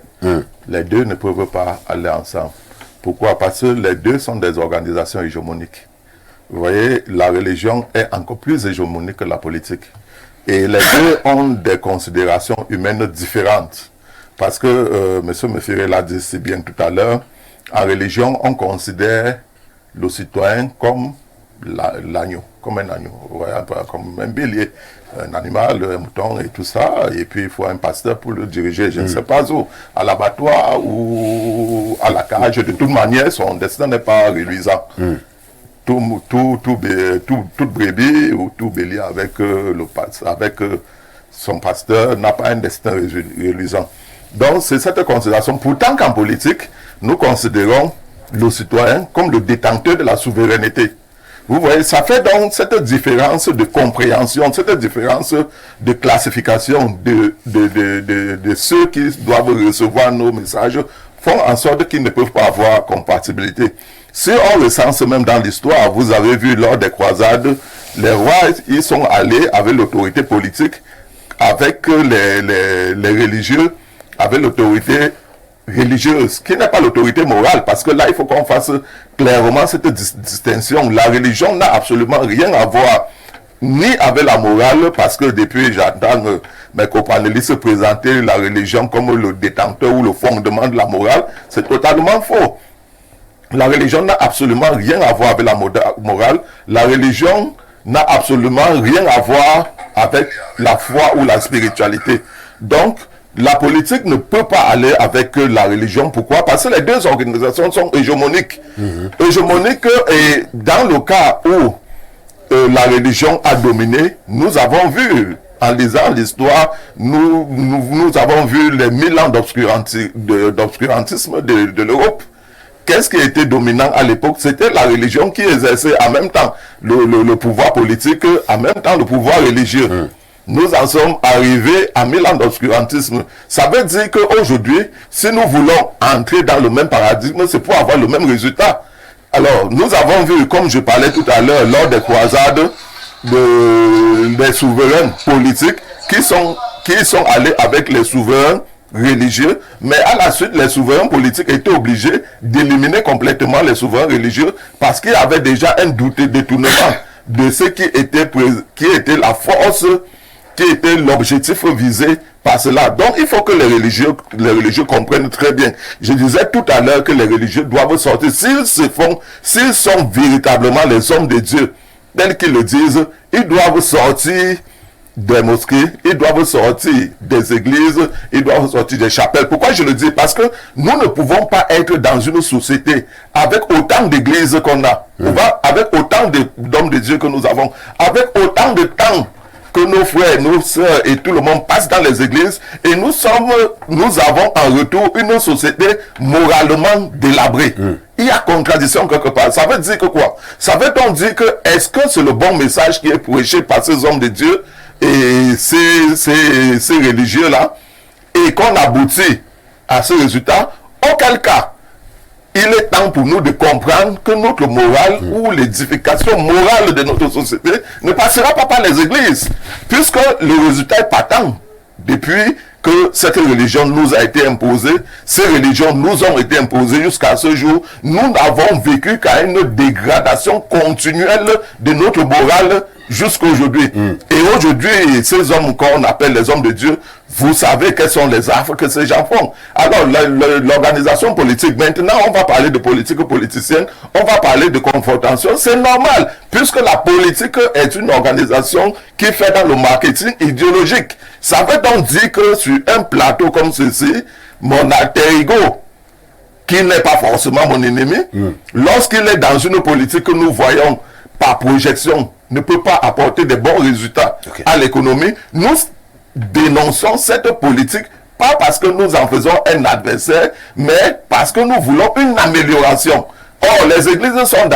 Les deux ne peuvent pas aller ensemble. Pourquoi? Parce que les deux sont des organisations hégémoniques. Vous voyez, la religion est encore plus hégémonique que la politique. Et les deux ont des considérations humaines différentes. Parce que, M. Mephiré l'a dit si bien tout à l'heure, en religion, on considère le citoyen comme l'agneau, comme un agneau, ouais, comme un bélier, un animal, un mouton et tout ça. Et puis il faut un pasteur pour le diriger, je ne sais pas où, à l'abattoir ou à la cage. De toute manière, son destin n'est pas reluisant. Toute brebis ou tout bélier avec, son pasteur n'a pas un destin reluisant. Donc c'est cette considération. Pourtant qu'en politique, nous considérons le citoyen comme le détenteur de la souveraineté. Vous voyez, ça fait donc cette différence de compréhension, cette différence de classification de ceux qui doivent recevoir nos messages, font en sorte qu'ils ne peuvent pas avoir compatibilité. Si on recense même dans l'histoire, vous avez vu lors des croisades, les rois, ils sont allés avec l'autorité politique, avec les religieux, avec l'autorité religieuse, qui n'est pas l'autorité morale, parce que là, il faut qu'on fasse clairement cette distinction. La religion n'a absolument rien à voir ni avec la morale, parce que depuis, j'entends mes companélistes se présenter la religion comme le détenteur ou le fondement de la morale. C'est totalement faux. La religion n'a absolument rien à voir avec la morale. La religion n'a absolument rien à voir avec la foi ou la spiritualité. Donc, la politique ne peut pas aller avec la religion. Pourquoi? Parce que les deux organisations sont hégémoniques. Hégémoniques, et dans le cas où la religion a dominé, nous avons vu, en lisant l'histoire, nous avons vu les 1000 ans d'obscurantisme de l'Europe. Qu'est-ce qui était dominant à l'époque? C'était la religion qui exerçait en même temps le pouvoir politique, en même temps le pouvoir religieux. Nous en sommes arrivés à 1000 ans d'obscurantisme. Ça veut dire qu'aujourd'hui, si nous voulons entrer dans le même paradigme, c'est pour avoir le même résultat. Alors, nous avons vu, comme je parlais tout à l'heure, lors des croisades, des souverains politiques qui sont allés avec les souverains religieux, mais à la suite, les souverains politiques étaient obligés d'éliminer complètement les souverains religieux parce qu'il y avait déjà un détournement de ce qui était la force, qui était l'objectif visé par cela. Donc, il faut que les religieux comprennent très bien. Je disais tout à l'heure que les religieux doivent sortir. S'ils sont véritablement les hommes de Dieu, tels qu'ils le disent, ils doivent sortir des mosquées, ils doivent sortir des églises, ils doivent sortir des chapelles. Pourquoi je le dis? Parce que nous ne pouvons pas être dans une société avec autant d'églises qu'on a, avec autant d'hommes de Dieu que nous avons, avec autant de temps que nos frères, nos sœurs et tout le monde passent dans les églises, et nous avons en retour une société moralement délabrée. Il y a contradiction quelque part. Ça veut dire que quoi? Ça veut donc dire que est-ce que c'est le bon message qui est prêché par ces hommes de Dieu et ces religieux-là, et qu'on aboutit à ce résultat? Auquel cas, il est temps pour nous de comprendre que notre morale ou l'édification morale de notre société ne passera pas par les églises, puisque le résultat est patent. Depuis que cette religion nous a été imposée, ces religions nous ont été imposées jusqu'à ce jour, nous n'avons vécu qu'à une dégradation continuelle de notre morale jusqu'à aujourd'hui. Et aujourd'hui, ces hommes qu'on appelle les hommes de Dieu, vous savez quels sont les affres que ces gens font. Alors, l'organisation politique, maintenant, on va parler de politique politicienne, on va parler de confrontation, c'est normal, puisque la politique est une organisation qui fait dans le marketing idéologique. Ça veut donc dire que sur un plateau comme ceci, mon alter ego, qui n'est pas forcément mon ennemi, lorsqu'il est dans une politique que nous voyons par projection, ne peut pas apporter de bons résultats à l'économie, nous dénonçons cette politique, pas parce que nous en faisons un adversaire, mais parce que nous voulons une amélioration. Or, les églises sont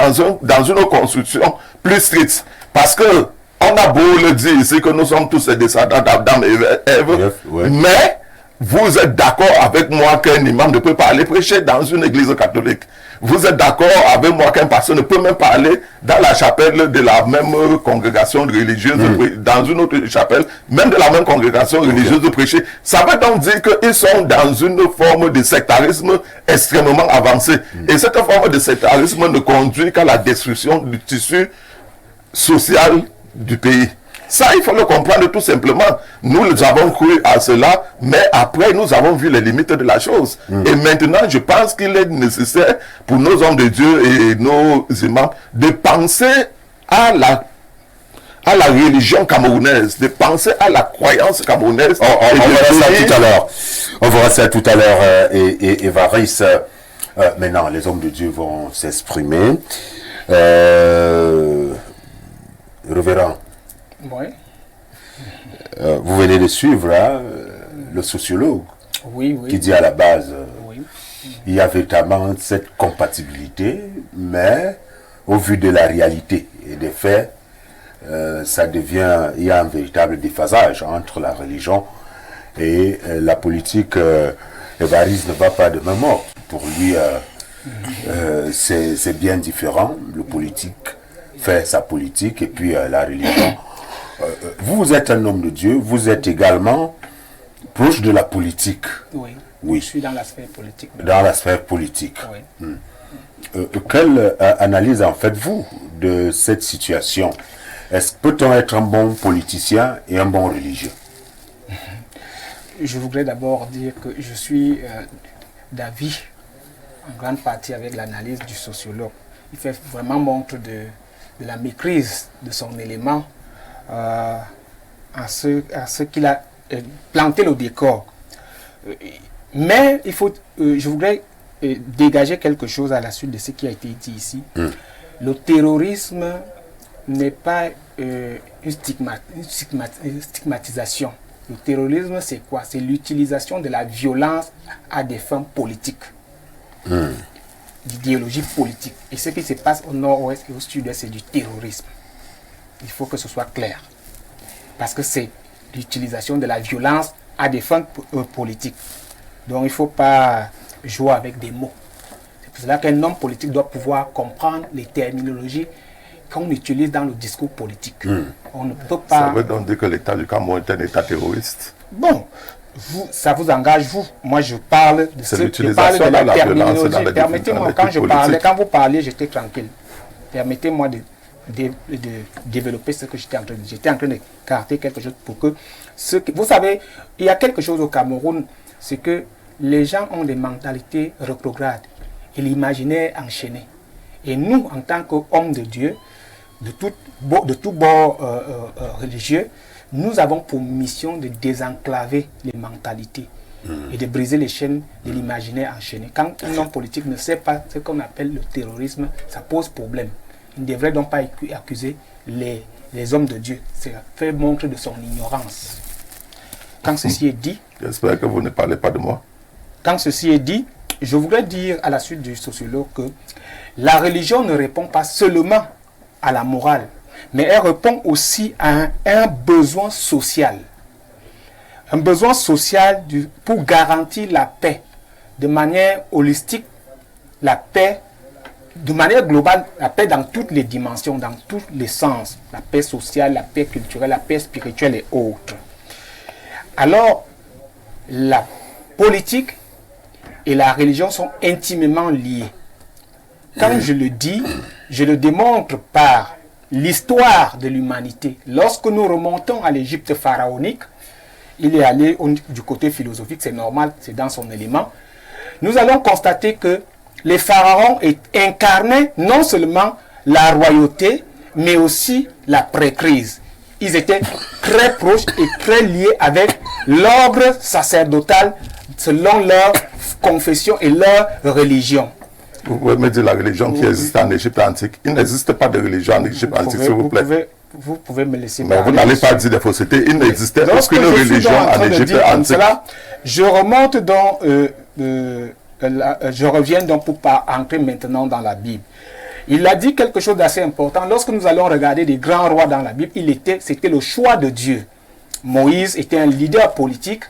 dans une construction plus stricte. Parce que on a beau le dire ici que nous sommes tous des descendants d'Adam et Ève, mais vous êtes d'accord avec moi qu'un imam ne peut pas aller prêcher dans une église catholique. Vous êtes d'accord avec moi qu'un pasteur ne peut même pas aller dans la chapelle de la même congrégation religieuse, dans une autre chapelle, même de la même congrégation religieuse de prêcher. Ça veut donc dire qu'ils sont dans une forme de sectarisme extrêmement avancée. Et cette forme de sectarisme ne conduit qu'à la destruction du tissu social du pays. Ça, il faut le comprendre tout simplement. Nous avons cru à cela, mais après, nous avons vu les limites de la chose. Et maintenant, je pense qu'il est nécessaire pour nos hommes de Dieu et nos imams de penser à la religion camerounaise, de penser à la croyance camerounaise. On verra ça tout à l'heure. On verra ça tout à l'heure, et Évariste. Maintenant, les hommes de Dieu vont s'exprimer. Révérend. Oui. Vous venez de suivre le sociologue qui dit à la base il y a véritablement cette compatibilité, mais au vu de la réalité et des faits, il y a un véritable déphasage entre la religion et la politique. Évariste ne va pas de même ordre. Pour lui, c'est bien différent. Le politique fait sa politique et puis la religion. Vous êtes un homme de Dieu, vous êtes également proche de la politique. Oui. Je suis dans la sphère politique. Dans la sphère politique. Oui. Quelle analyse en faites-vous de cette situation? Peut-on être un bon politicien et un bon religieux? Je voudrais d'abord dire que je suis d'avis en grande partie avec l'analyse du sociologue. Il fait vraiment montre de la maîtrise de son élément à ce qu'il a planté le décor. Mais je voudrais dégager quelque chose à la suite de ce qui a été dit ici. Le terrorisme n'est pas une stigmatisation. Le terrorisme, c'est quoi? C'est l'utilisation de la violence à des fins politiques. D'idéologie politique. Et ce qui se passe au nord-ouest et au sud-ouest, c'est du terrorisme. Il faut que ce soit clair. Parce que c'est l'utilisation de la violence à des fins politiques. Donc il ne faut pas jouer avec des mots. C'est pour cela qu'un homme politique doit pouvoir comprendre les terminologies qu'on utilise dans le discours politique. On ne peut pas... Ça veut donc dire que l'État du Cameroun est un État terroriste? Bon, ça vous engage, vous. Moi, je parle de ce que la terminologie. Permettez-moi, quand vous parliez, j'étais tranquille. Permettez-moi de développer ce que j'étais en train de dire. J'étais en train de carter quelque chose pour que... Vous savez, il y a quelque chose au Cameroun, c'est que les gens ont des mentalités rétrogrades et l'imaginaire enchaîné. Et nous, en tant qu'hommes de Dieu, de tout bord religieux, nous avons pour mission de désenclaver les mentalités et de briser les chaînes de l'imaginaire enchaîné. Quand un homme politique ne sait pas ce qu'on appelle le terrorisme, ça pose problème. Il ne devrait donc pas accuser les hommes de Dieu. C'est faire montre de son ignorance. Quand ceci est dit... J'espère que vous ne parlez pas de moi. Quand ceci est dit, je voudrais dire à la suite du sociologue que la religion ne répond pas seulement à la morale, mais elle répond aussi à un besoin social. Un besoin social pour garantir la paix de manière holistique, la paix de manière globale, la paix dans toutes les dimensions, dans tous les sens. La paix sociale, la paix culturelle, la paix spirituelle et autres. Alors, la politique et la religion sont intimement liées. Comme je le dis, je le démontre par l'histoire de l'humanité. Lorsque nous remontons à l'Égypte pharaonique, il est allé du côté philosophique, c'est normal, c'est dans son élément. Nous allons constater que les pharaons incarnaient non seulement la royauté, mais aussi la pré-crise. Ils étaient très proches et très liés avec l'ordre sacerdotal selon leur confession et leur religion. Vous pouvez me dire la religion qui existe en Égypte antique? Il n'existe pas de religion en Égypte antique, s'il vous plaît. Vous pouvez me laisser parler. Mais vous n'allez pas dire des faussetés. Il n'existait aucune religion en Égypte antique. Je remonte dans je reviens donc pour entrer maintenant dans la Bible. Il a dit quelque chose d'assez important. Lorsque nous allons regarder des grands rois dans la Bible, c'était le choix de Dieu. Moïse était un leader politique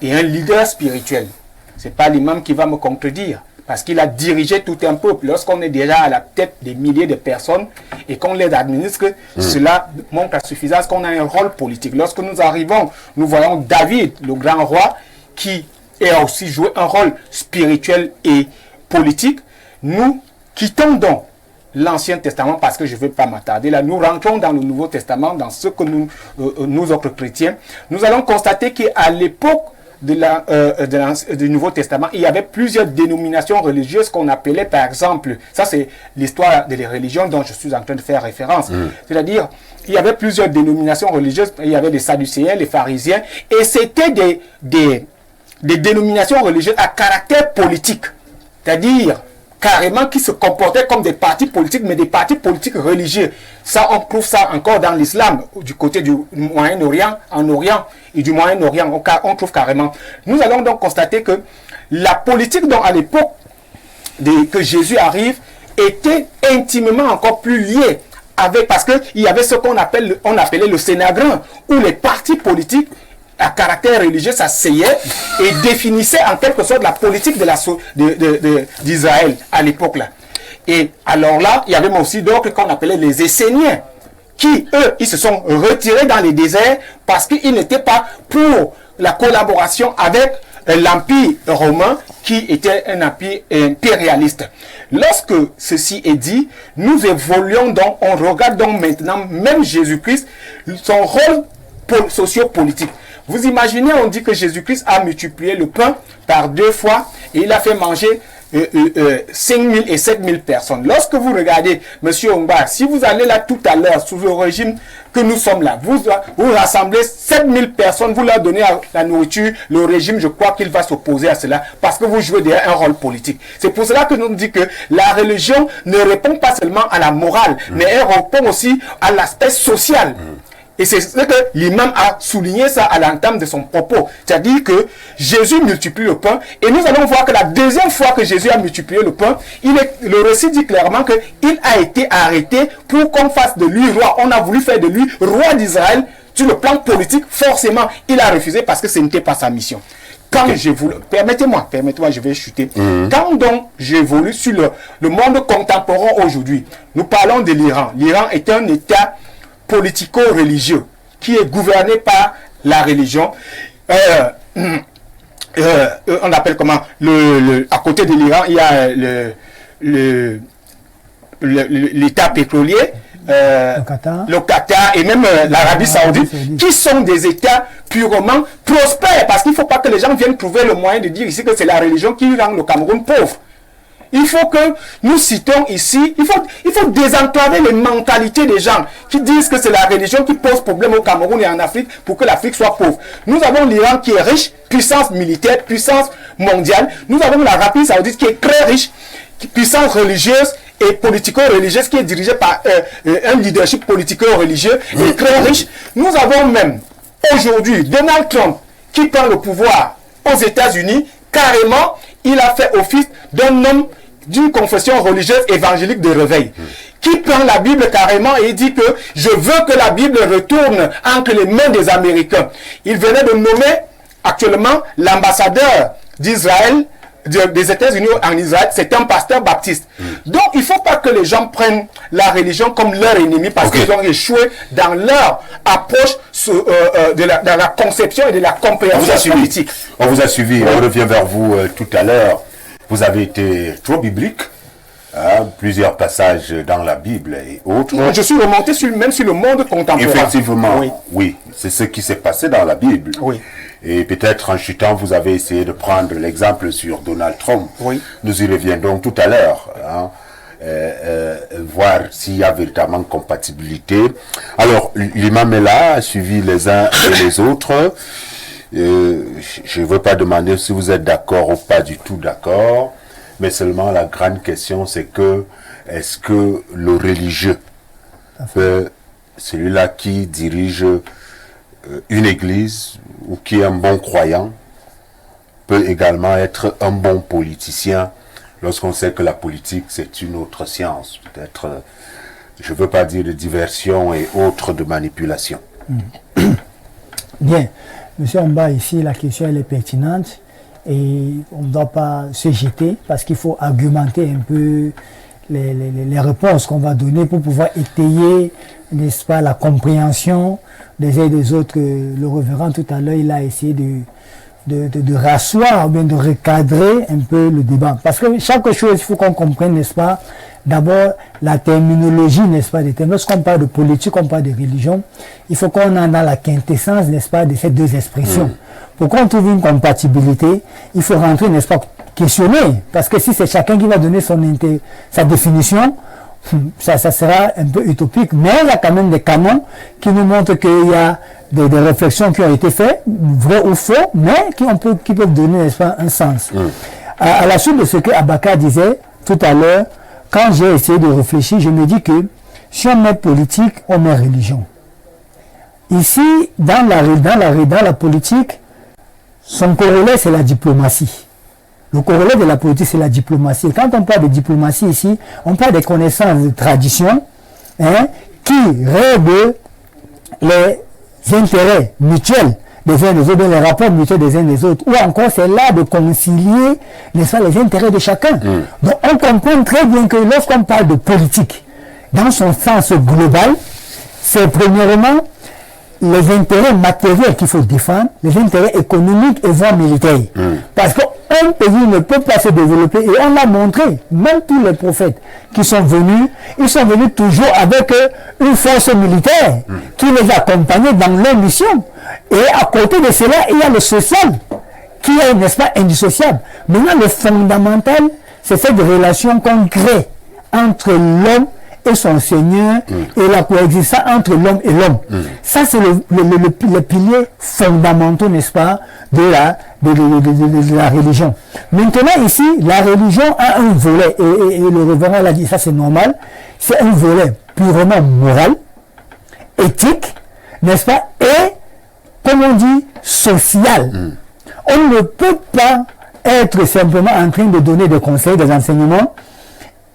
et un leader spirituel. Ce n'est pas l'imam qui va me contredire, parce qu'il a dirigé tout un peuple. Lorsqu'on est déjà à la tête des milliers de personnes et qu'on les administre, cela montre à suffisance qu'on a un rôle politique. Lorsque nous arrivons, nous voyons David, le grand roi, qui a aussi joué un rôle spirituel et politique. Nous quittons donc l'Ancien Testament, parce que je ne vais pas m'attarder là, nous rentrons dans le Nouveau Testament, dans ce que nous autres chrétiens, nous allons constater qu'à l'époque du Nouveau Testament, il y avait plusieurs dénominations religieuses qu'on appelait, par exemple, ça c'est l'histoire des religions dont je suis en train de faire référence, c'est-à-dire, il y avait plusieurs dénominations religieuses, il y avait les Sadducéens, les pharisiens, et c'était des dénominations religieuses à caractère politique, c'est-à-dire carrément qui se comportaient comme des partis politiques, mais des partis politiques religieux. Ça, on trouve ça encore dans l'islam, du côté du Moyen-Orient, en Orient et du Moyen-Orient, on trouve carrément. Nous allons donc constater que la politique, dont à l'époque que Jésus arrive, était intimement encore plus liée avec, parce qu'il y avait ce qu'on appelait le Sénagrin, où les partis politiques à caractère religieux s'asseyaient et définissaient en quelque sorte la politique d'Israël à l'époque là. Et alors là, il y avait aussi d'autres qu'on appelait les Esséniens, qui eux, ils se sont retirés dans les déserts parce qu'ils n'étaient pas pour la collaboration avec l'Empire romain, qui était un empire impérialiste. Lorsque ceci est dit, nous évoluons donc, on regarde donc maintenant même Jésus-Christ, son rôle socio-politique. Vous imaginez, on dit que Jésus-Christ a multiplié le pain par 2 fois et il a fait manger 5 000 et 7 000 personnes. Lorsque vous regardez, Monsieur Ongba, si vous allez là tout à l'heure, sous le régime que nous sommes là, vous rassemblez 7 000 personnes, vous leur donnez la nourriture, le régime, je crois qu'il va s'opposer à cela parce que vous jouez déjà un rôle politique. C'est pour cela que nous dit que la religion ne répond pas seulement à la morale, mais elle répond aussi à l'aspect social. Et c'est ce que l'imam a souligné ça à l'entame de son propos. C'est-à-dire que Jésus multiplie le pain. Et nous allons voir que la deuxième fois que Jésus a multiplié le pain, le récit dit clairement qu'il a été arrêté pour qu'on fasse de lui roi. On a voulu faire de lui roi d'Israël. Sur le plan politique, forcément, il a refusé parce que ce n'était pas sa mission. Quand j'évolue, permettez-moi, je vais chuter. Quand donc j'évolue sur le monde contemporain aujourd'hui, nous parlons de l'Iran. L'Iran est un État politico-religieux qui est gouverné par la religion. On appelle comment à côté de l'Iran, il y a l'État pétrolier, le Qatar et même l'Arabie Saoudite, qui sont des États purement prospères, parce qu'il ne faut pas que les gens viennent trouver le moyen de dire ici que c'est la religion qui rend le Cameroun pauvre. Il faut que nous citons ici, il faut désenclaver les mentalités des gens qui disent que c'est la religion qui pose problème au Cameroun et en Afrique pour que l'Afrique soit pauvre. Nous avons l'Iran qui est riche, puissance militaire, puissance mondiale. Nous avons l'Arabie Saoudite qui est très riche, puissance religieuse et politico-religieuse, qui est dirigée par un leadership politico-religieux et très riche. Nous avons même aujourd'hui Donald Trump qui prend le pouvoir aux États-Unis. Carrément, il a fait office d'un homme d'une confession religieuse évangélique de réveil, qui prend la Bible carrément et dit que je veux que la Bible retourne entre les mains des Américains. Il venait de nommer actuellement l'ambassadeur d'Israël, des États-Unis en Israël, c'est un pasteur baptiste. Donc il ne faut pas que les gens prennent la religion comme leur ennemi parce qu'ils ont échoué dans leur approche dans la conception et de la compréhension politique. On vous a suivi, on revient vers vous tout à l'heure. Vous avez été trop biblique, plusieurs passages dans la Bible et autres. Je suis remonté même sur le monde contemporain. Effectivement, oui, c'est ce qui s'est passé dans la Bible. Oui. Et peut-être en chutant, vous avez essayé de prendre l'exemple sur Donald Trump. Oui. Nous y reviendrons tout à l'heure, voir s'il y a véritablement compatibilité. Alors, l'imam est là, a suivi les uns et les autres. Je ne veux pas demander si vous êtes d'accord ou pas du tout d'accord, mais seulement la grande question, c'est que est-ce que le religieux, celui-là qui dirige une église ou qui est un bon croyant, peut également être un bon politicien lorsqu'on sait que la politique, c'est une autre science, peut-être, je ne veux pas dire de diversion et autres de manipulation. Bien. Monsieur Amba, ici, la question elle est pertinente et on ne doit pas se jeter parce qu'il faut argumenter un peu les réponses qu'on va donner pour pouvoir étayer, n'est-ce pas, la compréhension des uns et des autres. Le révérend tout à l'heure, il a essayé de rasseoir ou bien de recadrer un peu le débat. Parce que chaque chose, il faut qu'on comprenne, n'est-ce pas, d'abord la terminologie, n'est-ce pas, des termes. Lorsqu'on parle de politique, on parle de religion, il faut qu'on en a la quintessence, n'est-ce pas, de ces deux expressions. Pour qu'on trouve une compatibilité, il faut rentrer, n'est-ce pas, questionner. Parce que si c'est chacun qui va donner sa définition, ça sera un peu utopique. Mais il y a quand même des canons qui nous montrent qu'il y a des réflexions qui ont été faites, vraies ou faux, mais qui peuvent donner, n'est-ce pas, un sens. À la suite de ce que Abaka disait tout à l'heure, quand j'ai essayé de réfléchir, je me dis que si on met politique, on met religion. Ici, dans la politique, son corollaire, c'est la diplomatie. Le corollaire de la politique, c'est la diplomatie. Et quand on parle de diplomatie ici, on parle des connaissances de tradition qui règlent les intérêts mutuels des uns des autres, les rapports mutuels des uns des autres. Ou encore, c'est là de concilier, n'est-ce pas, les intérêts de chacun. Donc, on comprend très bien que lorsqu'on parle de politique, dans son sens global, c'est premièrement les intérêts matériels qu'il faut défendre, les intérêts économiques et voire militaires. Parce qu'un pays ne peut pas se développer, et on l'a montré, même tous les prophètes qui sont venus, ils sont venus toujours avec une force militaire qui les accompagnait dans leur mission. Et à côté de cela, il y a le social, qui est, n'est-ce pas, indissociable. Maintenant, le fondamental, c'est cette relation qu'on crée entre l'homme et son Seigneur et la coexistence entre l'homme et l'homme. Ça, c'est le pilier fondamental, n'est-ce pas, de la religion. Maintenant, ici, la religion a un volet, et le révérend l'a dit, ça c'est normal, c'est un volet purement moral, éthique, n'est-ce pas, et, comme on dit, social. On ne peut pas être simplement en train de donner des conseils, des enseignements,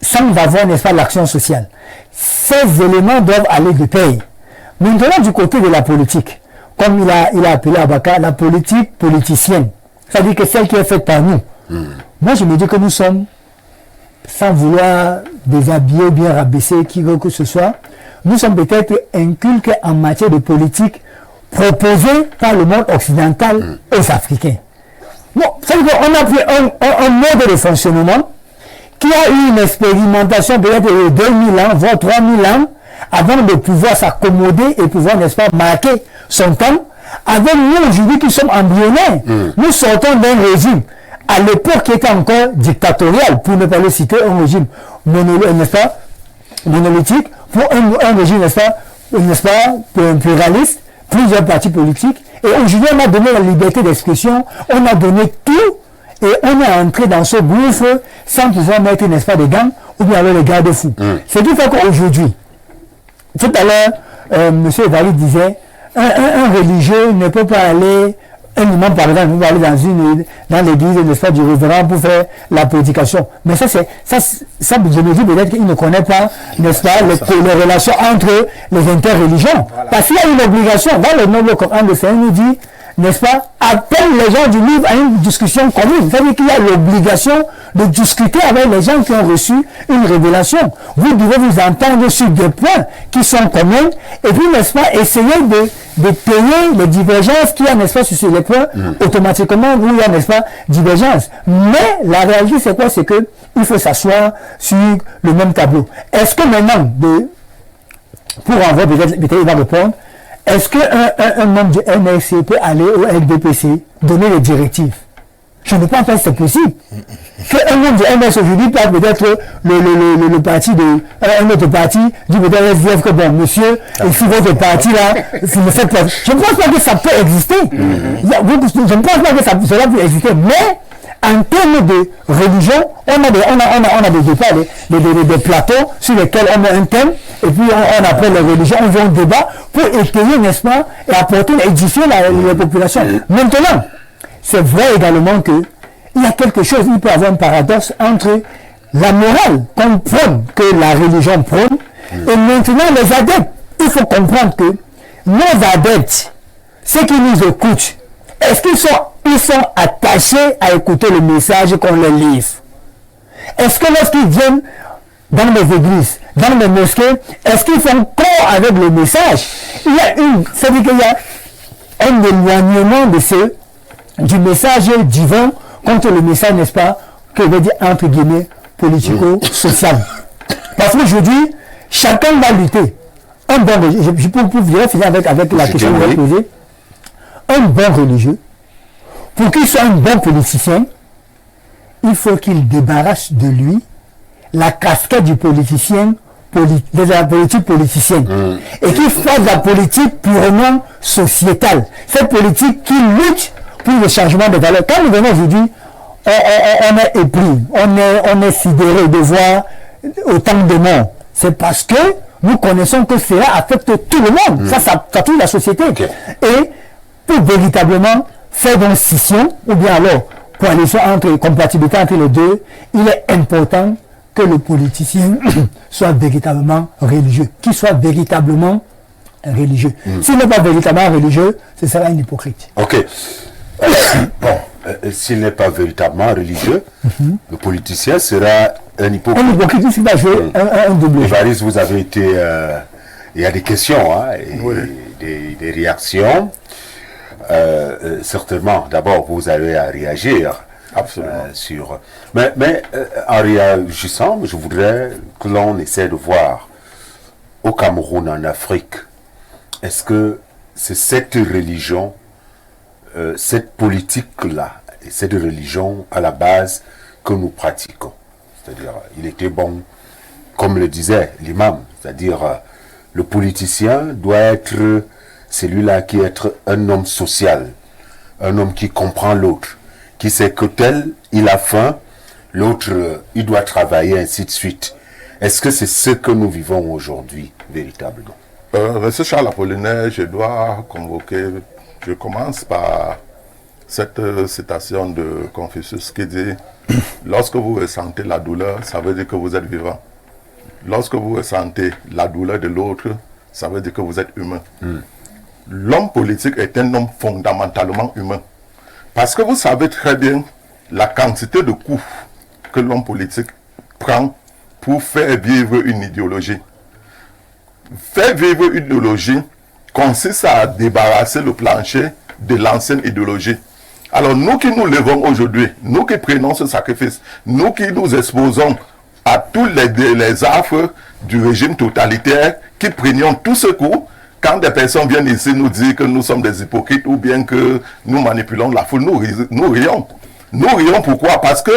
sans avoir, n'est-ce pas, l'action sociale. Ces éléments doivent aller de pair. Maintenant, du côté de la politique, comme il a appelé Abaka, la politique politicienne, c'est-à-dire que celle qui est faite par nous. Moi, je me dis que nous sommes, sans vouloir déshabiller, bien rabaisser qui veut que ce soit, nous sommes peut-être inculques en matière de politique proposée par le monde occidental aux Africains. Bon, c'est-à-dire qu'on a pris un mode de fonctionnement qui a eu une expérimentation peut-être de 2000 ans, voire 3000 ans, avant de pouvoir s'accommoder et pouvoir, n'est-ce pas, marquer son temps, avec nous aujourd'hui qui sommes embryonnaires. Nous sortons d'un régime, à l'époque qui était encore dictatorial, pour ne pas le citer, un régime monolithique, pour un régime, n'est-ce pas, pluraliste, plusieurs partis politiques, et aujourd'hui on a donné la liberté d'expression, on a donné tout, et on est entré dans ce gouffre sans pouvoir mettre, n'est-ce pas, des gants ou bien avec les garde-fous. C'est tout fait qu'aujourd'hui, tout à l'heure, M. Valli disait, un religieux ne peut pas aller, un imam par exemple, ne peut pas aller dans l'église, n'est-ce pas, du révérend pour faire la prédication. Mais ça, je me dis peut-être qu'il ne connaît pas, n'est-ce pas, les relations entre les interreligions. Voilà. Parce qu'il y a une obligation, dans le noble Coran, le Seigneur nous dit, n'est-ce pas, appelle les gens du livre à une discussion commune. C'est-à-dire qu'il y a l'obligation de discuter avec les gens qui ont reçu une révélation. Vous devez vous entendre sur des points qui sont communs et puis, n'est-ce pas, essayer de payer les divergences qu'il y a, n'est-ce pas, sur les points, automatiquement, où il y a, n'est-ce pas, divergence. Mais la réalité, c'est quoi? C'est que il faut s'asseoir sur le même tableau. Est-ce que maintenant, pour en voir, peut-être il va répondre, est-ce qu'un membre du MRC peut aller au LDPC donner les directives? Je ne pense pas que c'est possible. Qu'un membre du MRC aujourd'hui peut-être le parti un autre parti dit peut-être SDF que bon, monsieur, et si votre parti là, vous me faites peur. Je ne pense pas que ça peut exister. Je ne pense pas que cela peut exister. Mais en termes de religion, on a des débats, des plateaux sur lesquels on met un thème, et puis on appelle les religions, on vient au débat pour étayer, n'est-ce pas, et apporter, édifier la population. Maintenant, c'est vrai également que il y a quelque chose, il peut y avoir un paradoxe entre la morale qu'on prône, que la religion prône, et maintenant les adeptes. Il faut comprendre que nos adeptes, ceux qui nous écoutent, est-ce qu'ils sont attachés à écouter le message qu'on leur livre? Est-ce que lorsqu'ils viennent dans les églises, dans les mosquées, est-ce qu'ils font corps avec le message? C'est-à-dire qu'il y a un éloignement du message divin contre le message, n'est-ce pas, que veut dire entre guillemets politico-social. Parce qu'aujourd'hui, chacun va lutter. Un bon religieux, je peux finir avec la question que vous avez posée. Un bon religieux, pour qu'il soit un bon politicien, il faut qu'il débarrasse de lui la casquette du politicien, de la politique politicienne, et qu'il fasse la politique purement sociétale. Cette politique qui lutte pour le changement de valeurs. Quand nous venons aujourd'hui, on est épris, on est sidéré de voir autant de morts. C'est parce que nous connaissons que cela affecte tout le monde. Ça touche la société. Okay. Et pour véritablement faire une scission, ou bien alors coalition compatibilité entre les deux, il est important que le politicien soit véritablement religieux, qu'il soit véritablement religieux. S'il n'est pas véritablement religieux, ce sera un hypocrite. Ok. Bon, s'il n'est pas véritablement religieux, le politicien sera un hypocrite. Un hypocrite, il va jouer un double jeu. Évariste, vous avez été... il y a des questions, hein, et des réactions. Certainement, d'abord, vous allez à réagir. Absolument. Mais en réagissant, je voudrais que l'on essaie de voir au Cameroun, en Afrique, est-ce que c'est cette religion, cette politique-là, et cette religion à la base que nous pratiquons? C'est-à-dire, il était bon, comme le disait l'imam, c'est-à-dire le politicien doit être celui-là qui est un homme social, un homme qui comprend l'autre, qui sait que tel, il a faim, l'autre, il doit travailler, ainsi de suite. Est-ce que c'est ce que nous vivons aujourd'hui, véritablement? Monsieur Charles Apollinaire, je dois convoquer, je commence par cette citation de Confucius qui dit « Lorsque vous ressentez la douleur, ça veut dire que vous êtes vivant. Lorsque vous ressentez la douleur de l'autre, ça veut dire que vous êtes humain. L'homme politique est un homme fondamentalement humain. Parce que vous savez très bien la quantité de coups que l'homme politique prend pour faire vivre une idéologie. Faire vivre une idéologie consiste à débarrasser le plancher de l'ancienne idéologie. Alors nous qui nous levons aujourd'hui, nous qui prenons ce sacrifice, nous qui nous exposons à tous les affres du régime totalitaire, qui prenions tout ce coup, quand des personnes viennent ici nous dire que nous sommes des hypocrites ou bien que nous manipulons la foule, nous rions. Nous rions pourquoi? Parce que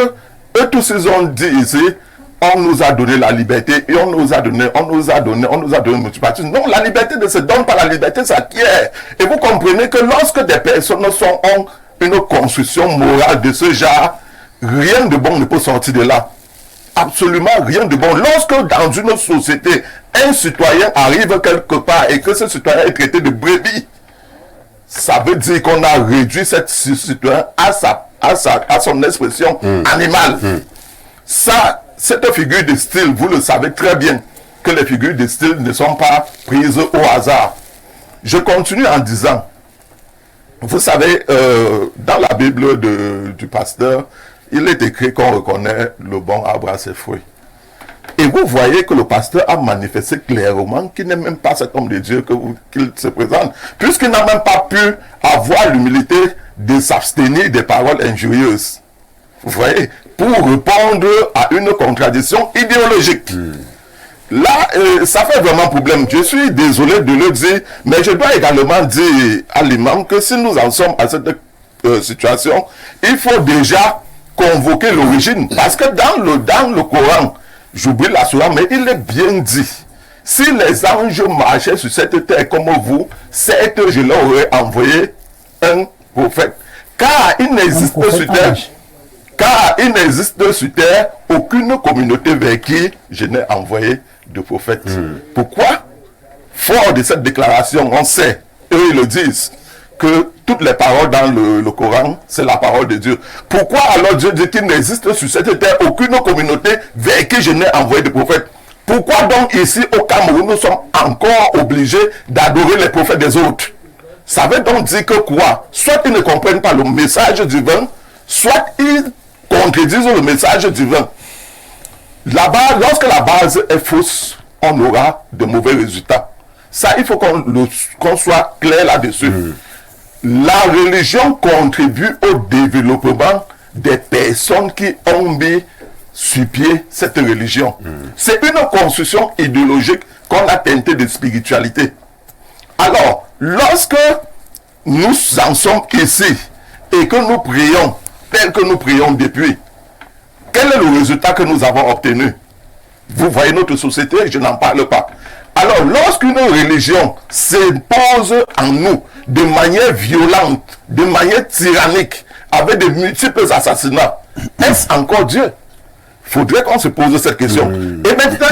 eux tous ils ont dit ici, on nous a donné la liberté et on nous a donné le multipartisme. Non, la liberté ne se donne pas, la liberté s'acquiert. Et vous comprenez que lorsque des personnes ont une construction morale de ce genre, rien de bon ne peut sortir de là. Absolument rien de bon. Lorsque dans une société, un citoyen arrive quelque part et que ce citoyen est traité de brebis, ça veut dire qu'on a réduit ce citoyen à son expression animale. Cette figure de style, vous le savez très bien, que les figures de style ne sont pas prises au hasard. Je continue en disant, vous savez, dans la Bible du pasteur, il est écrit qu'on reconnaît le bon arbre à ses fruits. Et vous voyez que le pasteur a manifesté clairement qu'il n'est même pas cet homme de Dieu qu'il se présente, puisqu'il n'a même pas pu avoir l'humilité de s'abstenir des paroles injurieuses. Vous voyez, pour répondre à une contradiction idéologique. Là, ça fait vraiment problème. Je suis désolé de le dire, mais je dois également dire à l'imam que si nous en sommes à cette situation, il faut déjà convoquer l'origine. Parce que dans le Coran, j'oublie la sourate, mais il est bien dit. Si les anges marchaient sur cette terre comme vous, certes, je leur aurais envoyé un prophète. Car il n'existe sur terre aucune communauté vers qui je n'ai envoyé de prophète. Pourquoi? Fort de cette déclaration, on sait, eux ils le disent, que toutes les paroles dans le Coran, c'est la parole de Dieu. Pourquoi alors Dieu dit qu'il n'existe sur cette terre aucune communauté vers qui je n'ai envoyé de prophètes? Pourquoi donc ici au Cameroun, nous sommes encore obligés d'adorer les prophètes des autres? Ça veut donc dire que quoi? Soit ils ne comprennent pas le message divin, soit ils contredisent le message divin. Là-bas, lorsque la base est fausse, on aura de mauvais résultats. Ça, il faut qu'on soit clair là-dessus. La religion contribue au développement des personnes qui ont mis sur pied cette religion. C'est une construction idéologique qu'on a teintée de spiritualité. Alors, lorsque nous en sommes ici et que nous prions tel que nous prions depuis, quel est le résultat que nous avons obtenu? Vous voyez notre société, je n'en parle pas. Alors, lorsqu'une religion s'impose en nous de manière violente, de manière tyrannique, avec de multiples assassinats, est-ce encore Dieu? Il faudrait qu'on se pose cette question. Et maintenant,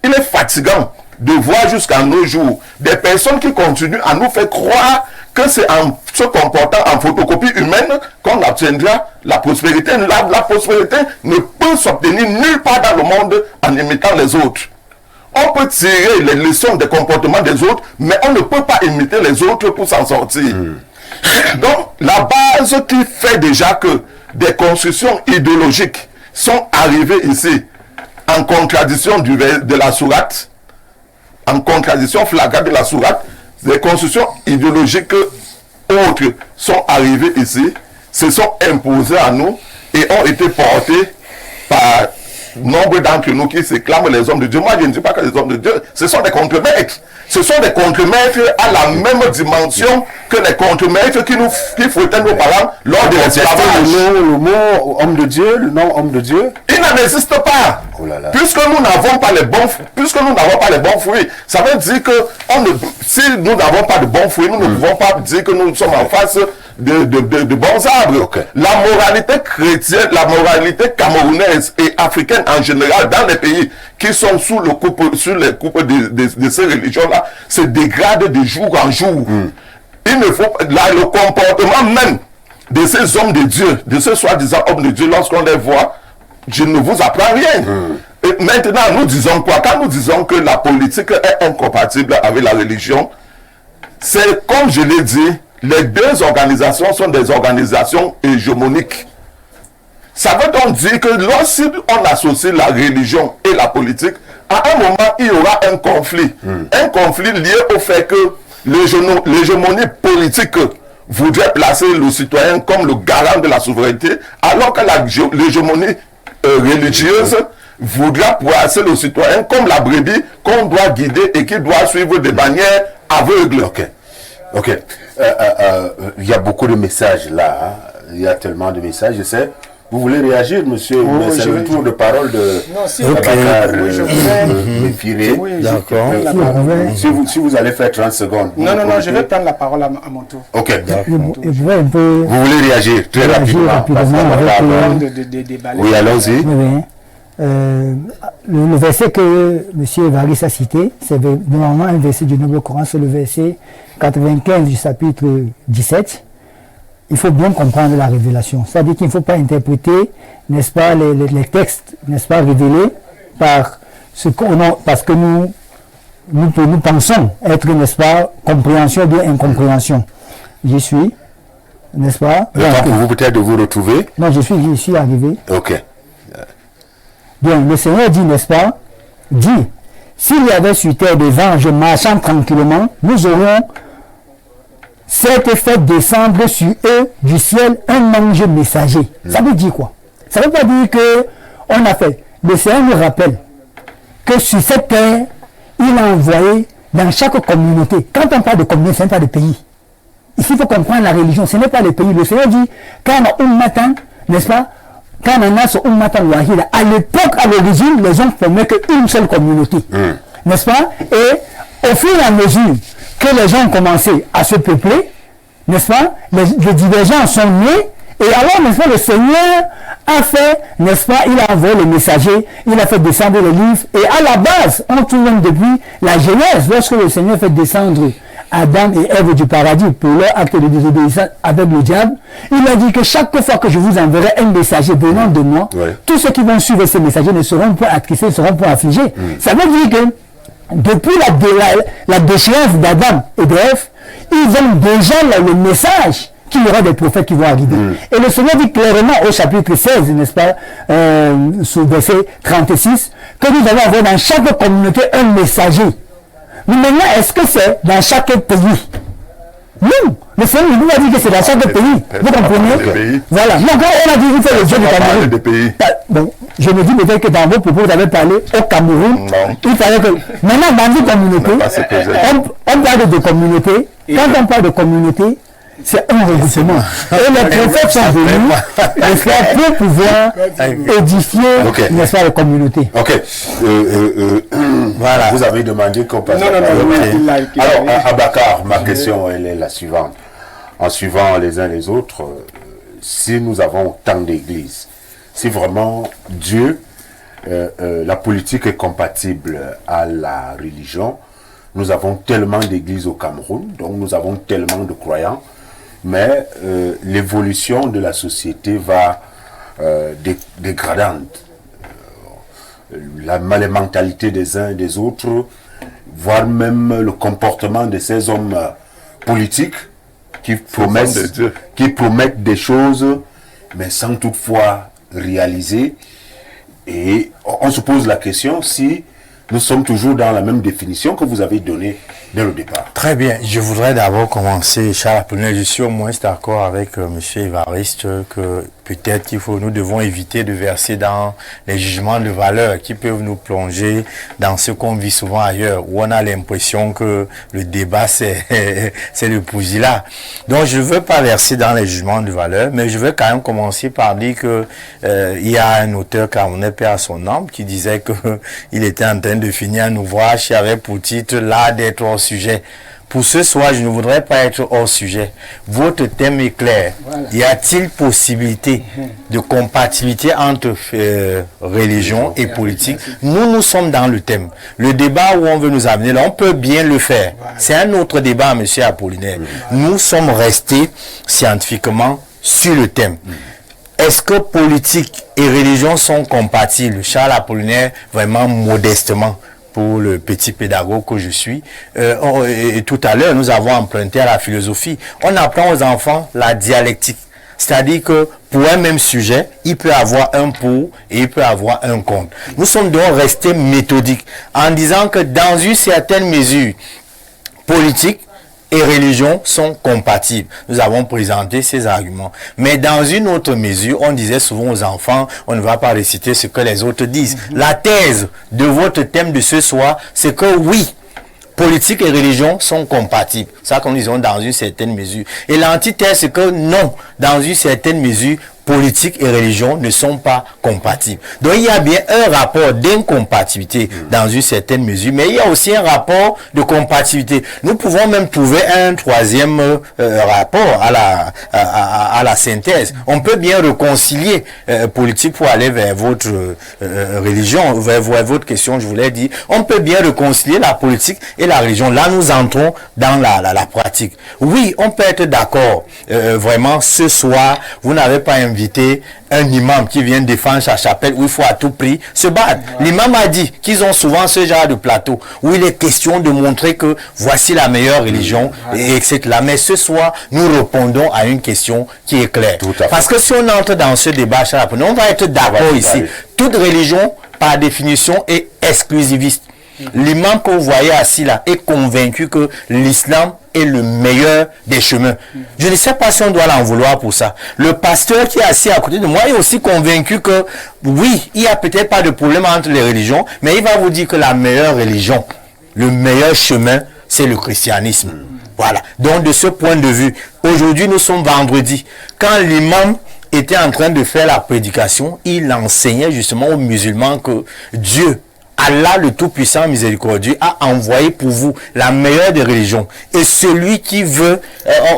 il est fatigant de voir jusqu'à nos jours des personnes qui continuent à nous faire croire que c'est en se comportant en photocopie humaine qu'on obtiendra la prospérité. La prospérité ne peut s'obtenir nulle part dans le monde en imitant les autres. On peut tirer les leçons des comportements des autres, mais on ne peut pas imiter les autres pour s'en sortir. Donc, la base qui fait déjà que des constructions idéologiques sont arrivées ici en contradiction de la sourate, en contradiction flagrante de la sourate, des constructions idéologiques autres sont arrivées ici, se sont imposées à nous et ont été portées par nombre d'entre nous qui s'éclament les hommes de Dieu. Moi, je ne dis pas que les hommes de Dieu, ce sont des contremaîtres. Ce sont des contremaîtres à la même dimension que les contremaîtres qui foutaient nos parents lors de l'esclavage. Le mot homme de Dieu, le nom homme de Dieu, il n'en existe pas. Oh là là. Puisque nous n'avons pas les bons fruits, ça veut dire que si nous n'avons pas de bons fruits, nous ne pouvons pas dire que nous sommes en face de bons arbres. Okay. La moralité chrétienne, la moralité camerounaise et africaine en général dans les pays qui sont sous les coupes de ces religions-là se dégrade de jour en jour. Il ne faut le comportement même de ces hommes de Dieu, de ces soi-disant hommes de Dieu, lorsqu'on les voit, je ne vous apprends rien. Et maintenant, nous disons quoi? Quand nous disons que la politique est incompatible avec la religion, c'est comme je l'ai dit, les deux organisations sont des organisations hégémoniques. Ça veut donc dire que lorsqu'on associe la religion et la politique, à un moment, il y aura un conflit. Un conflit lié au fait que l'hégémonie politique voudrait placer le citoyen comme le garant de la souveraineté, alors que l'hégémonie religieuse voudra placer le citoyen comme la brebis qu'on doit guider et qui doit suivre de manière aveugle. Ok. Il y a beaucoup de messages là. Il y a tellement de messages, je sais. Vous voulez réagir, monsieur? Mais c'est le tour de parole de Mifiré. D'accord. Si vous allez faire 30 secondes. Non, je vais prendre la parole à mon tour. Ok. Vous voulez réagir très rapidement. Oui, allons-y. Le verset que M. Varis a cité, c'est normalement un verset du Nouveau Coran, c'est le verset 95 du chapitre 17. Il faut bien comprendre la révélation. C'est-à-dire qu'il ne faut pas interpréter, n'est-ce pas, les textes, n'est-ce pas, révélés par ce parce que nous pensons être, n'est-ce pas, compréhension ou bien incompréhension. J'y suis, n'est-ce pas? Le temps pour vous peut-être de vous retrouver? Non, j'y suis arrivé. Ok. Bien, le Seigneur dit, n'est-ce pas, dit, s'il y avait sur terre des anges marchant tranquillement, nous aurions cette fait descendre sur eux du ciel un ange messager. Ça veut dire quoi? Ça veut pas dire que on a fait. Le Seigneur nous rappelle que sur cette terre, il a envoyé dans chaque communauté. Quand on parle de communauté, ce n'est pas de pays. Ici, il faut comprendre la religion. Ce n'est pas le pays. Le Seigneur dit, quand on a ummatan, n'est-ce pas? Quand on a ce ummatan wahida, à l'époque, à l'origine, les gens ne formaient qu'une seule communauté. N'est-ce pas? Et au fur et à mesure que les gens ont commencé à se peupler, n'est-ce pas, les divergences sont nées, et alors, n'est-ce pas, le Seigneur a fait, n'est-ce pas, il a envoyé le messager, il a fait descendre les livres, et à la base, on trouve même depuis la Genèse, lorsque le Seigneur fait descendre Adam et Ève du paradis pour leur acte de désobéissance avec le diable, il a dit que chaque fois que je vous enverrai un messager venant de moi, tous ceux qui vont suivre ces messagers ne seront pas attristés, ne seront pas affligés. Ça veut dire que depuis la déchéance d'Adam et d'Ève, ils ont déjà le message qu'il y aura des prophètes qui vont arriver. Et le Seigneur dit clairement au chapitre 16, n'est-ce pas, sous verset 36, que nous allons avoir dans chaque communauté un messager. Mais maintenant, est-ce que c'est dans chaque pays? Non, le Seigneur nous a dit que c'est dans chaque pays. Vous comprenez? Voilà. Donc, on a dit, vous faites le Dieu du Cameroun. Bon, je me dis peut-être que dans vos propos, vous avez parlé au Cameroun. Il fallait que. Maintenant, dans une communauté, on parle de communauté. Quand on parle de communauté, c'est un regroupement. Et les prophètes sont venus pour pouvoir édifier, n'est-ce pas, la communauté. Ok. Voilà. Vous avez demandé qu'on passe. Non. Alors, Abakar, ma question, elle est la suivante. En suivant les uns les autres, si nous avons tant d'églises, si vraiment Dieu, la politique est compatible à la religion, nous avons tellement d'églises au Cameroun, donc nous avons tellement de croyants, mais l'évolution de la société va dégradante. Les mentalités des uns et des autres, voire même le comportement de ces hommes politiques qui promettent des choses, mais sans toutefois réaliser. Et on se pose la question si nous sommes toujours dans la même définition que vous avez donnée dès le départ. Très bien. Je voudrais d'abord commencer, Charles Apollinaire. Je suis au moins d'accord avec M. Évariste que peut-être nous devons éviter de verser dans les jugements de valeur qui peuvent nous plonger dans ce qu'on vit souvent ailleurs, où on a l'impression que le débat c'est le pousilat. Donc je ne veux pas verser dans les jugements de valeur, mais je veux quand même commencer par dire que il y a un auteur camerounais, paix à son âme, qui disait que il était en train de finir un ouvrage qui avait pour titre l'art d'être hors sujet. Pour ce soir, je ne voudrais pas être hors sujet. Votre thème est clair. Voilà. Y a-t-il possibilité de compatibilité entre religion et politique? Nous sommes dans le thème. Le débat où on veut nous amener, là, on peut bien le faire. Voilà. C'est un autre débat, M. Apollinaire. Nous sommes restés scientifiquement sur le thème. Est-ce que politique et religion sont compatibles? Charles Apollinaire, vraiment modestement, pour le petit pédagogue que je suis. Et tout à l'heure, nous avons emprunté à la philosophie. On apprend aux enfants la dialectique. C'est-à-dire que pour un même sujet, il peut avoir un pour et il peut avoir un contre. Nous sommes donc restés méthodiques en disant que dans une certaine mesure, politique et religion sont compatibles. Nous avons présenté ces arguments. Mais dans une autre mesure, on disait souvent aux enfants, on ne va pas réciter ce que les autres disent. La thèse de votre thème de ce soir, c'est que oui, politique et religion sont compatibles. Ça qu'on disons dans une certaine mesure. Et l'antithèse, c'est que non, dans une certaine mesure, politique et religion ne sont pas compatibles. Donc il y a bien un rapport d'incompatibilité dans une certaine mesure, mais il y a aussi un rapport de compatibilité. Nous pouvons même trouver un troisième rapport à la synthèse. On peut bien réconcilier politique pour aller vers votre religion, vers votre question, je voulais dire. On peut bien réconcilier la politique et la religion. Là, nous entrons dans la pratique. Oui, on peut être d'accord. Vraiment, ce soir, vous n'avez pas invité un imam qui vient défendre sa chapelle où il faut à tout prix se battre. L'imam a dit qu'ils ont souvent ce genre de plateau où il est question de montrer que voici la meilleure religion, et etc. Mais ce soir, nous répondons à une question qui est claire. Parce que si on entre dans ce débat, on va être d'accord ici. Toute religion, par définition, est exclusiviste. L'imam que vous voyez assis là est convaincu que l'islam est le meilleur des chemins. Je ne sais pas si on doit l'en vouloir pour ça. Le pasteur qui est assis à côté de moi est aussi convaincu que oui, il n'y a peut-être pas de problème entre les religions, mais il va vous dire que la meilleure religion, le meilleur chemin, c'est le christianisme. Voilà. Donc de ce point de vue, aujourd'hui nous sommes vendredi. Quand l'imam était en train de faire la prédication, il enseignait justement aux musulmans que Dieu, Allah le Tout-Puissant Miséricordieux, a envoyé pour vous la meilleure des religions. Et celui qui veut,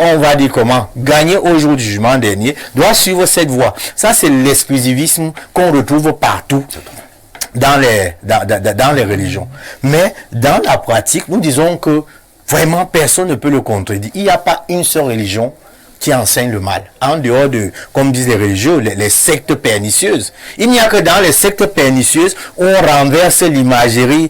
on va dire comment, gagner au jour du jugement dernier, doit suivre cette voie. Ça, c'est l'exclusivisme qu'on retrouve partout dans les religions. Mais dans la pratique, nous disons que Vraiment, personne ne peut le contredire. Il n'y a pas une seule religion qui enseigne le mal. En dehors de, comme disent les religieux, les sectes pernicieuses. Il n'y a que dans les sectes pernicieuses où on renverse l'imagerie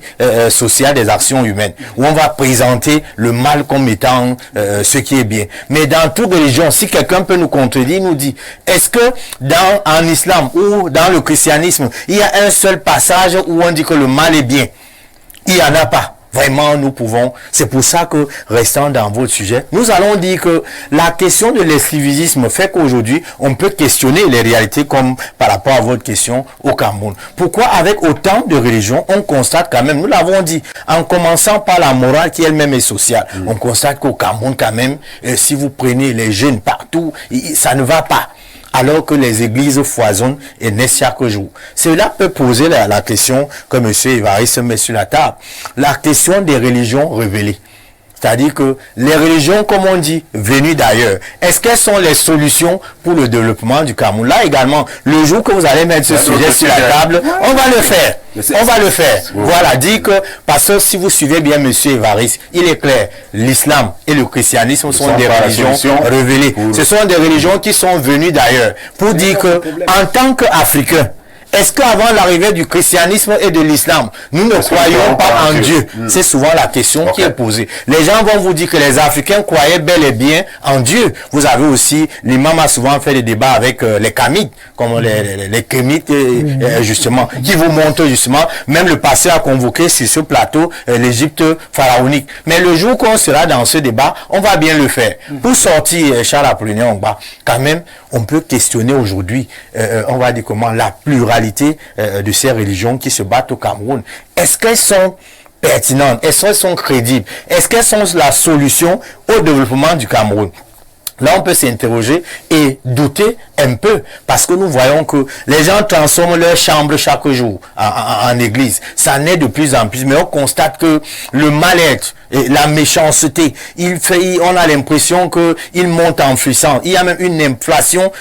sociale des actions humaines, où on va présenter le mal comme étant ce qui est bien. Mais dans toute religion, si quelqu'un peut nous contredire, il nous dit, est-ce que en islam ou dans le christianisme, il y a un seul passage où on dit que le mal est bien? Il n'y en a pas. Vraiment, nous pouvons. C'est pour ça que, restant dans votre sujet, nous allons dire que la question de l'exclusivisme fait qu'aujourd'hui, on peut questionner les réalités comme par rapport à votre question au Cameroun. Pourquoi, avec autant de religions, on constate quand même, nous l'avons dit, en commençant par la morale qui elle-même est sociale, on constate qu'au Cameroun quand même, si vous prenez les jeunes partout, ça ne va pas. Alors que les églises foisonnent et naissent chaque jour. Cela peut poser la question que M. Évariste met sur la table. La question des religions révélées. C'est-à-dire que les religions, comme on dit, venues d'ailleurs, est-ce qu'elles sont les solutions pour le développement du Cameroun? Là également, le jour que vous allez mettre ce sujet sur la table, on va le faire. On va le faire. Voilà, dit que, parce que si vous suivez bien M. Évariste, il est clair, l'islam et le christianisme sont des religions révélées. Ce sont des religions qui sont venues d'ailleurs. Pour dire que, en tant qu'Africains, est-ce qu'avant l'arrivée du christianisme et de l'islam, nous ne croyons pas en Dieu? C'est souvent la question qui est posée. Les gens vont vous dire que les Africains croyaient bel et bien en Dieu. Vous avez aussi, l'imam a souvent fait des débats avec les Kamites, comme les Kémites, justement, qui vous montrent justement, même le passé a convoqué sur ce plateau l'Égypte pharaonique. Mais le jour qu'on sera dans ce débat, on va bien le faire. Pour sortir, Charles Apollinaire Ongba, quand même, on peut questionner aujourd'hui, on va dire comment, la pluralité de ces religions qui se battent au Cameroun. Est-ce qu'elles sont pertinentes? Est-ce qu'elles sont crédibles? Est-ce qu'elles sont la solution au développement du Cameroun? Là, on peut s'interroger et douter un peu, parce que nous voyons que les gens transforment leur chambre chaque jour en église. Ça naît de plus en plus, mais on constate que le mal-être et la méchanceté, on a l'impression qu'il monte en puissance. Il y a même une inflation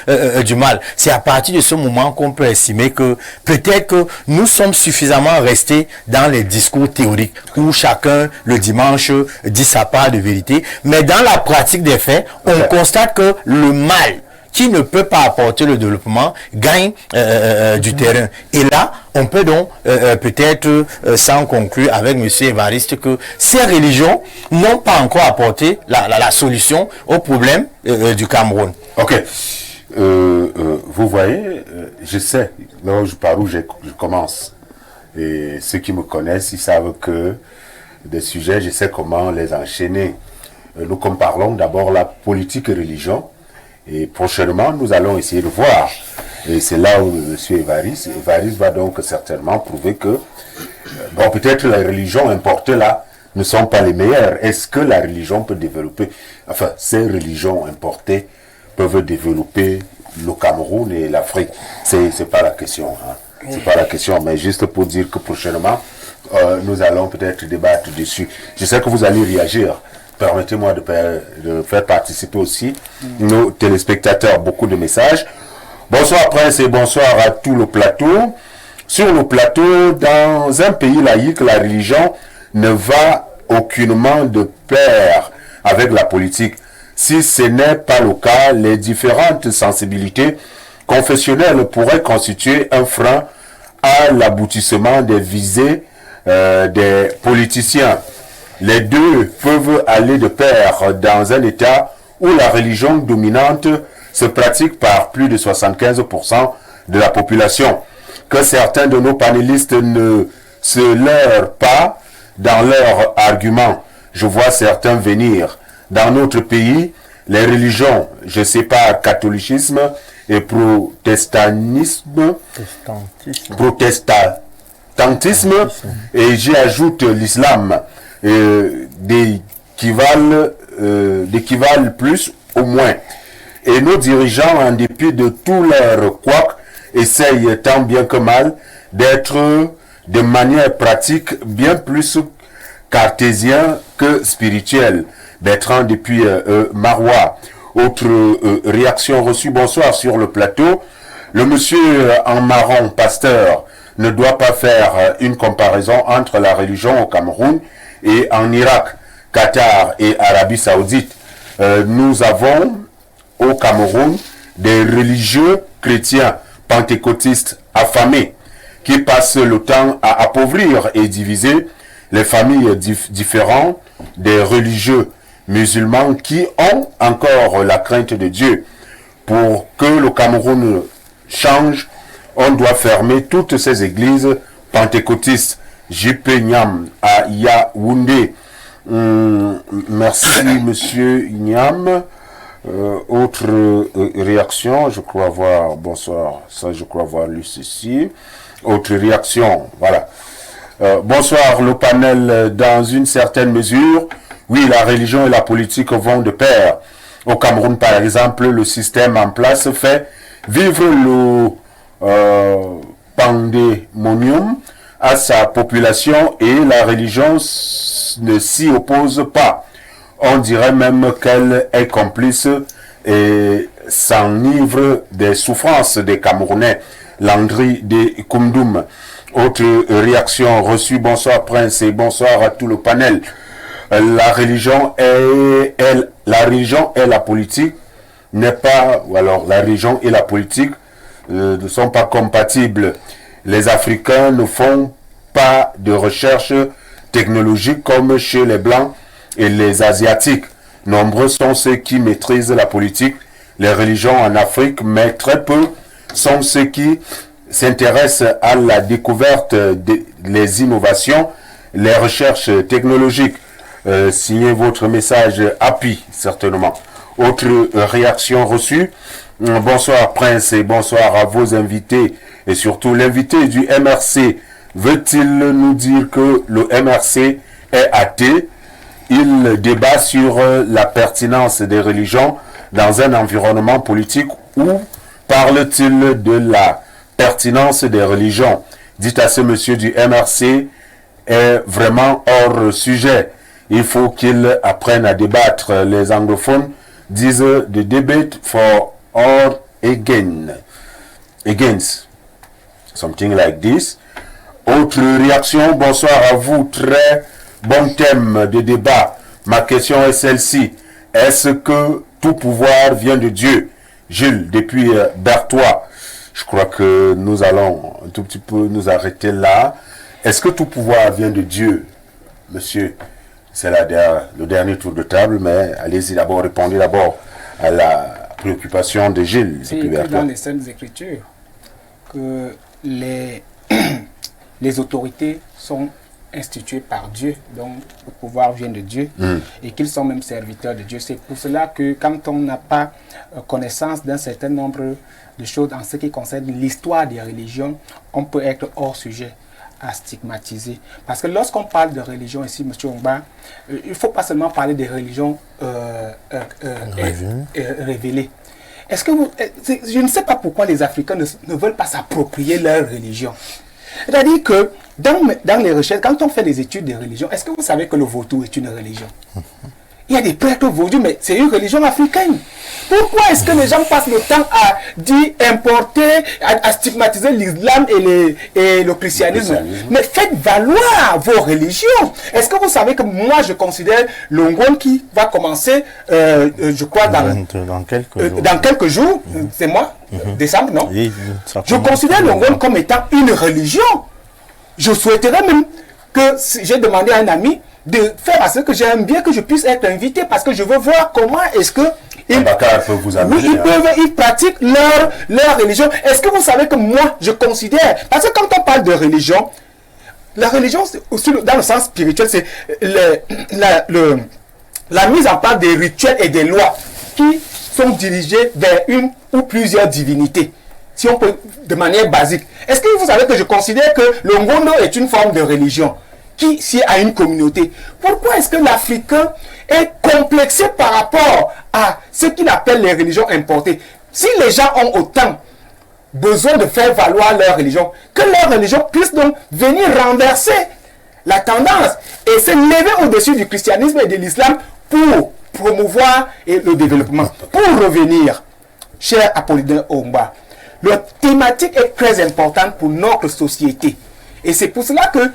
du mal. C'est à partir de ce moment qu'on peut estimer que peut-être que nous sommes suffisamment restés dans les discours théoriques, où chacun, le dimanche, dit sa part de vérité. Mais dans la pratique des faits, on constate que le mal qui ne peut pas apporter le développement gagne du terrain. Et là, on peut donc peut-être s'en conclure avec M. Évariste que ces religions n'ont pas encore apporté la solution au problème du Cameroun. Ok. Vous voyez, je sais, là par où je commence. Et ceux qui me connaissent, ils savent que des sujets, je sais comment les enchaîner. Nous comparons d'abord la politique et religion. Et prochainement, nous allons essayer de voir. Et c'est là où M. Évariste va donc certainement prouver que, bon, peut-être les religions importées là ne sont pas les meilleures. Est-ce que la religion peut développer, enfin, ces religions importées peuvent développer le Cameroun et l'Afrique? C'est pas la question, hein. C'est pas la question, mais juste pour dire que prochainement, nous allons peut-être débattre dessus. Je sais que vous allez réagir. Permettez-moi de faire participer aussi nos téléspectateurs. Beaucoup de messages. Bonsoir Prince et bonsoir à tout le plateau. Sur le plateau, dans un pays laïque, la religion ne va aucunement de pair avec la politique. Si ce n'est pas le cas, les différentes sensibilités confessionnelles pourraient constituer un frein à l'aboutissement des visées des politiciens. Les deux peuvent aller de pair dans un État où la religion dominante se pratique par plus de 75% de la population. Que certains de nos panélistes ne se leurrent pas dans leurs arguments. Je vois certains venir. Dans notre pays, les religions, je ne sais pas, catholicisme et protestantisme, et j'y ajoute l'islam, d'équivalent plus au moins. Et nos dirigeants, en dépit de tous leurs couacs, essayent tant bien que mal d'être de manière pratique bien plus cartésien que spirituel. Bertrand depuis Marois. Autre réaction reçue, bonsoir sur le plateau. Le monsieur en marron, pasteur, ne doit pas faire une comparaison entre la religion au Cameroun et en Irak, Qatar et Arabie Saoudite. Nous avons au Cameroun des religieux chrétiens pentecôtistes affamés qui passent le temps à appauvrir et diviser les familles différentes des religieux musulmans qui ont encore la crainte de Dieu. Pour que le Cameroun change, on doit fermer toutes ces églises pentecôtistes. JP Niam à Yaoundé. Merci, monsieur Niam. Autre réaction, je crois voir, bonsoir, ça je crois avoir lu ceci. Autre réaction, voilà. Bonsoir, le panel, dans une certaine mesure, oui, la religion et la politique vont de pair. Au Cameroun, par exemple, le système en place fait vivre le pandémonium à sa population et la religion ne s'y oppose pas. On dirait même qu'elle est complice et s'enivre des souffrances des Camerounais. Landry de Koundoum. Autre réaction reçue. Bonsoir Prince et bonsoir à tout le panel. La religion et la politique n'est pas, ou alors la religion et la politique ne sont pas compatibles. Les Africains ne font pas de recherche technologique comme chez les Blancs et les Asiatiques. Nombreux sont ceux qui maîtrisent la politique, les religions en Afrique, mais très peu sont ceux qui s'intéressent à la découverte des innovations, les recherches technologiques. Signez votre message happy, certainement. Autre réaction reçue. Bonsoir Prince et bonsoir à vos invités et surtout l'invité du MRC. Veut-il nous dire que le MRC est athée? Il débat sur la pertinence des religions dans un environnement politique ou parle-t-il de la pertinence des religions? Dites à ce monsieur du MRC est vraiment hors sujet. Il faut qu'il apprenne à débattre. Les anglophones disent the debate for or against. Something like this. Autre réaction. Bonsoir à vous. Très bon thème de débat. Ma question est celle-ci. Est-ce que tout pouvoir vient de Dieu? Gilles, depuis Berthois. Je crois que nous allons un tout petit peu nous arrêter là. Est-ce que tout pouvoir vient de Dieu, monsieur? C'est le dernier tour de table, mais allez-y d'abord, répondez d'abord à la préoccupation de Gilles. C'est écrit dans les Saintes Écritures que les autorités sont instituées par Dieu, donc le pouvoir vient de Dieu, et qu'ils sont même serviteurs de Dieu. C'est pour cela que quand on n'a pas connaissance d'un certain nombre de choses en ce qui concerne l'histoire des religions, on peut être hors sujet à stigmatiser. Parce que lorsqu'on parle de religion ici, M. Ongba, il ne faut pas seulement parler des religions révélées. Est-ce que je ne sais pas pourquoi les Africains ne veulent pas s'approprier leur religion. C'est-à-dire que dans les recherches, quand on fait des études de religion, est-ce que vous savez que le vaudou est une religion? Il y a des prêtres vaudous, mais c'est une religion africaine. Pourquoi est-ce que les gens passent le temps à dire, importer, à stigmatiser l'islam et le christianisme? Mais faites valoir vos religions. Est-ce que vous savez que moi, je considère le Ngom qui va commencer, je crois, dans quelques jours, c'est moi, décembre, non? Oui, je considère le Ngom comme étant une religion. Je souhaiterais même que, j'ai demandé à un ami, de faire à ce que j'aime bien que je puisse être invité parce que je veux voir comment est-ce que ils pratiquent leur religion. Est-ce que vous savez que moi je considère, parce que quand on parle de religion, la religion aussi dans le sens spirituel, c'est la mise en place des rituels et des lois qui sont dirigés vers une ou plusieurs divinités, si on peut de manière basique. Est-ce que vous savez que je considère que le Ngondo est une forme de religion qui s'y a une communauté? Pourquoi est-ce que l'Africain est complexé par rapport à ce qu'il appelle les religions importées? Si les gens ont autant besoin de faire valoir leur religion, que leur religion puisse donc venir renverser la tendance et se lever au-dessus du christianisme et de l'islam pour promouvoir le développement. Pour revenir, cher Apollinaire Ongba, la thématique est très importante pour notre société. Et c'est pour cela que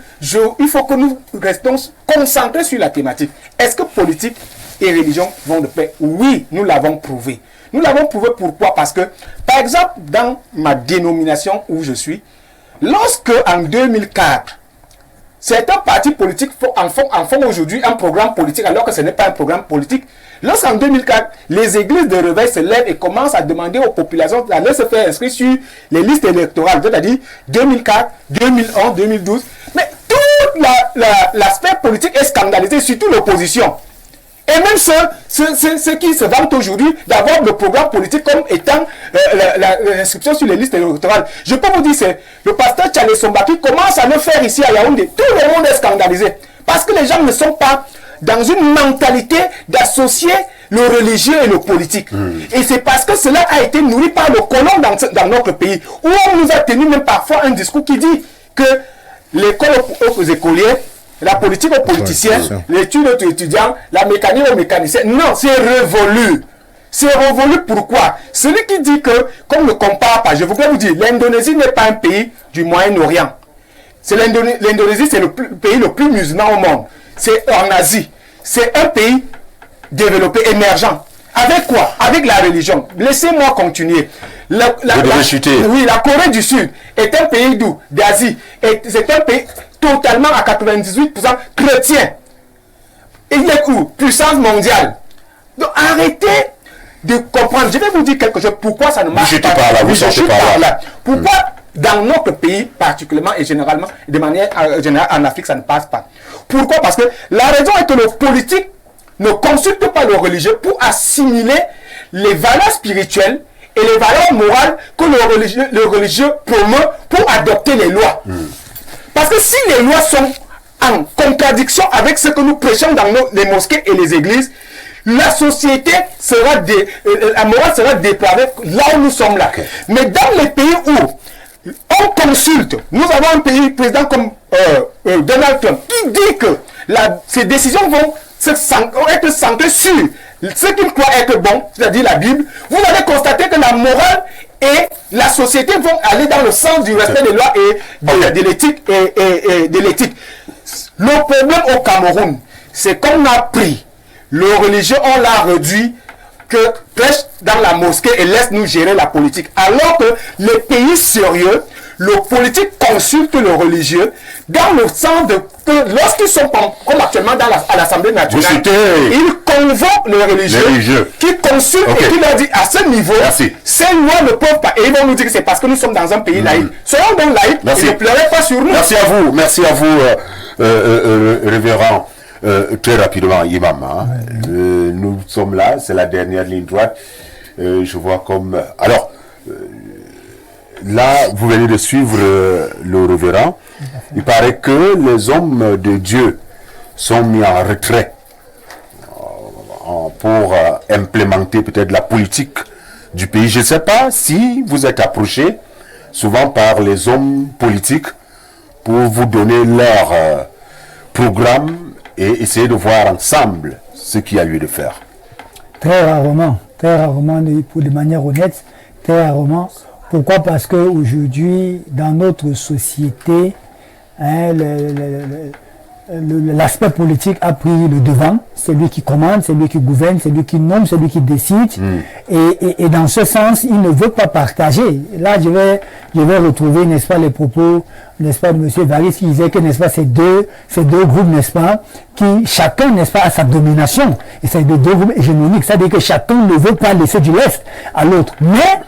il faut que nous restons concentrés sur la thématique. Est-ce que politique et religion vont de pair? Oui, nous l'avons prouvé. Nous l'avons prouvé pourquoi? Parce que, par exemple, dans ma dénomination où je suis, lorsque en 2004, certains partis politiques en font aujourd'hui un programme politique alors que ce n'est pas un programme politique. Lorsqu'en 2004, les églises de réveil se lèvent et commencent à demander aux populations d'aller se faire inscrire sur les listes électorales, c'est-à-dire 2004, 2011, 2012. Mais tout l'aspect politique est scandalisé, surtout l'opposition. Et même ceux qui se vantent aujourd'hui d'avoir le programme politique comme étant l'inscription sur les listes électorales. Je peux vous dire, c'est le pasteur Tchale Somba qui commence à le faire ici à Yaoundé. Tout le monde est scandalisé. Parce que les gens ne sont pas dans une mentalité d'associer le religieux et le politique. Et c'est parce que cela a été nourri par le colon dans notre pays, où on nous a tenu même parfois un discours qui dit que l'école aux écoliers, la politique aux politiciens, l'étude aux étudiants, la mécanique aux mécaniciens. Non, c'est révolu. C'est révolu pourquoi? Celui qui dit que, comme ne compare pas, je voudrais vous dire, l'Indonésie n'est pas un pays du Moyen-Orient. L'Indonésie, c'est le pays le plus musulman au monde. C'est en Asie. C'est un pays développé, émergent. Avec quoi? Avec la religion. Laissez-moi continuer. Oui, la Corée du Sud est un pays d'où? D'Asie. Et c'est un pays totalement à 98% chrétien. Il est où? Puissance mondiale. Donc arrêtez de comprendre. Je vais vous dire quelque chose. Pourquoi ça ne marche pas? Pourquoi dans notre pays particulièrement et généralement, de manière générale en Afrique, ça ne passe pas? Pourquoi? Parce que la raison est que le politique ne consulte pas le religieux pour assimiler les valeurs spirituelles et les valeurs morales que le religieux promeut pour adopter les lois. Parce que si les lois sont en contradiction avec ce que nous prêchons dans les mosquées et les églises, la société sera la morale sera dépravée là où nous sommes là. Mais dans les pays où on consulte, nous avons un président comme Donald Trump qui dit que ces décisions vont être centrées sur ce qu'il croit être bon, c'est-à-dire la Bible. Vous allez constater que la morale et la société vont aller dans le sens du respect des lois et de l'éthique et de l'éthique. Le problème au Cameroun, c'est qu'on a pris le religieux, on l'a réduit que prêche dans la mosquée et laisse nous gérer la politique. Alors que les pays sérieux, le politique consulte le religieux dans le sens de que lorsqu'ils sont comme actuellement à l'Assemblée nationale, ils convoquent le religieux qui consulte et qui leur dit à ce niveau, ces lois ne peuvent pas. Et ils vont nous dire que c'est parce que nous sommes dans un pays laïque. Soyons donc laïcs et ne pleurez pas sur nous. Merci à vous, révérend. Très rapidement, Imam. Nous sommes là, c'est la dernière ligne droite. Je vois comme... Alors, là, vous venez de suivre le révérend. Il paraît que les hommes de Dieu sont mis en retrait pour implémenter peut-être la politique du pays. Je ne sais pas si vous êtes approché souvent par les hommes politiques pour vous donner leur programme et essayer de voir ensemble ce qu'il y a lieu de faire. Très rarement, de manière honnête, très rarement. Pourquoi? Parce qu'aujourd'hui, dans notre société, l'aspect politique a pris le devant. C'est lui qui commande, c'est lui qui gouverne, c'est lui qui nomme, c'est lui qui décide. Et dans ce sens, il ne veut pas partager. Là, je vais retrouver, n'est-ce pas, les propos, n'est-ce pas, de M. Varis qui disait que, n'est-ce pas, ces deux groupes, n'est-ce pas, qui chacun, n'est-ce pas, a sa domination. Et c'est deux groupes hégémoniques. C'est-à-dire que chacun ne veut pas laisser du lest à l'autre. Mais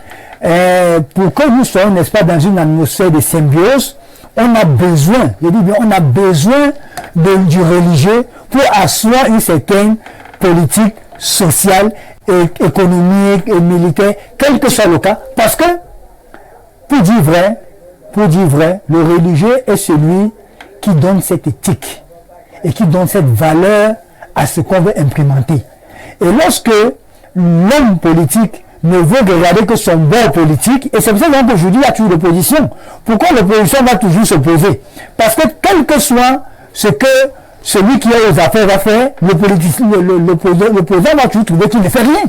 pour que nous soyons, n'est-ce pas, dans une atmosphère de symbiose, on a besoin, je dis bien, on a besoin du religieux pour asseoir une certaine politique sociale, et économique et militaire, quel que soit le cas. Parce que, pour dire vrai, le religieux est celui qui donne cette éthique et qui donne cette valeur à ce qu'on veut implémenter. Et lorsque l'homme politique ne veut regarder que son bord politique, et c'est pour ça qu'aujourd'hui il y a toujours l'opposition. Pourquoi l'opposition va toujours s'opposer? Parce que quel que soit ce que celui qui a aux affaires va faire, l'opposant va toujours trouver qu'il ne fait rien.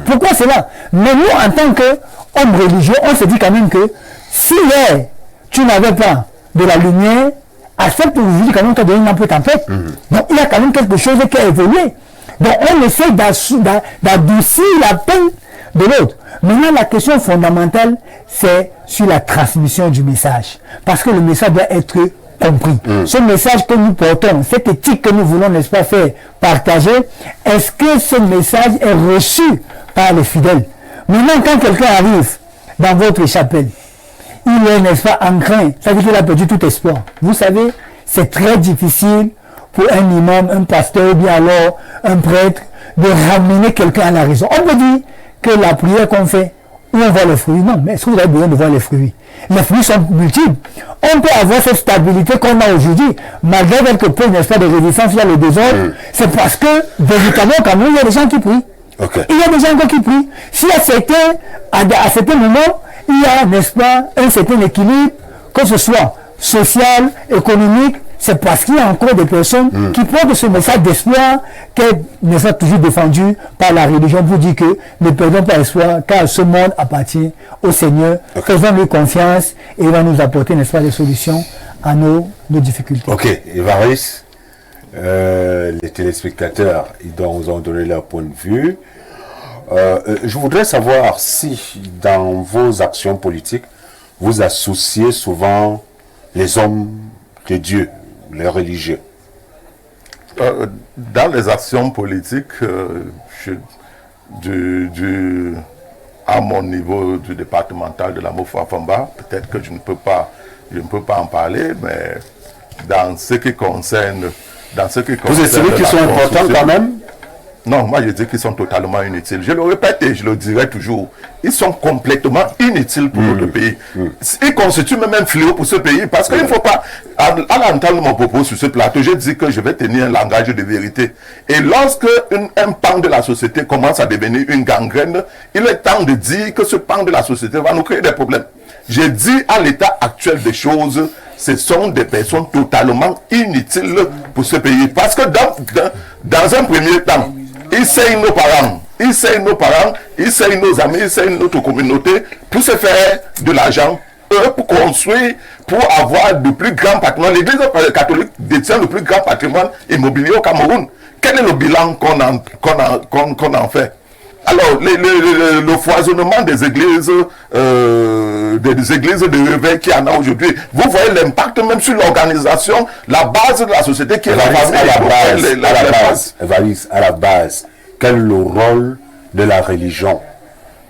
Pourquoi c'est là? Mais nous, en tant qu'hommes religieux, on se dit quand même que si hier tu n'avais pas de la lumière accepte aujourd'hui quand même qu'il y a une tempête. Donc il y a quand même quelque chose qui a évolué. Donc on essaie d'adoucir la peine de l'autre. Maintenant, la question fondamentale, c'est sur la transmission du message. Parce que le message doit être compris. Ce message que nous portons, cette éthique que nous voulons, n'est-ce pas, faire partager, est-ce que ce message est reçu par les fidèles? Maintenant, quand quelqu'un arrive dans votre chapelle, il est, n'est-ce pas, en craint, ça veut dire qu'il a perdu tout espoir. Vous savez, c'est très difficile pour un imam, un pasteur, ou bien alors un prêtre, de ramener quelqu'un à la raison. On peut dire que la prière qu'on fait, où on voit les fruits. Non, mais est-ce que vous avez besoin de voir les fruits? Les fruits sont multiples. On peut avoir cette stabilité qu'on a aujourd'hui, malgré quelques peu, n'est-ce pas, de résistance, il y a le désordre. C'est parce que, véritablement, quand même, il y a des gens qui prient. Il y a des gens qui prient. Si à certains moments, il y a, n'est-ce pas, un certain équilibre, que ce soit social, économique, c'est parce qu'il y a encore des personnes qui portent ce message d'espoir qui est toujours défendu par la religion pour dire que ne perdons pas espoir car ce monde appartient au Seigneur. Faisons-lui confiance et il va nous apporter, n'est-ce pas, des solutions à nos difficultés. Ok, Évariste, les téléspectateurs, ils nous ont donné leur point de vue. Je voudrais savoir si dans vos actions politiques, vous associez souvent les hommes de Dieu, les religieux. Dans les actions politiques, à mon niveau du départemental de la Moufouafamba, peut-être que je ne peux pas en parler, mais dans ce qui concerne... Vous estimez qu'ils sont importants quand même? Non, moi je dis qu'ils sont totalement inutiles. Je le répète et je le dirai toujours. Ils sont complètement inutiles pour notre pays. Ils constituent même un fléau pour ce pays parce qu'il ne faut pas... À l'entendre mon propos sur ce plateau, j'ai dit que je vais tenir un langage de vérité. Et lorsque un pan de la société commence à devenir une gangrène, il est temps de dire que ce pan de la société va nous créer des problèmes. J'ai dit à l'état actuel des choses, ce sont des personnes totalement inutiles pour ce pays. Parce que dans un premier temps, ils saignent nos parents, ils saignent nos amis, ils saignent notre communauté pour se faire de l'argent, pour construire, pour avoir de plus grands patrimoines. L'Église catholique détient le plus grand patrimoine immobilier au Cameroun. Quel est le bilan qu'on en fait? Alors, le foisonnement des églises de réveil qu'il y en a aujourd'hui, vous voyez l'impact même sur l'organisation, la base de la société qui est la base. À la base, quel est le rôle de la religion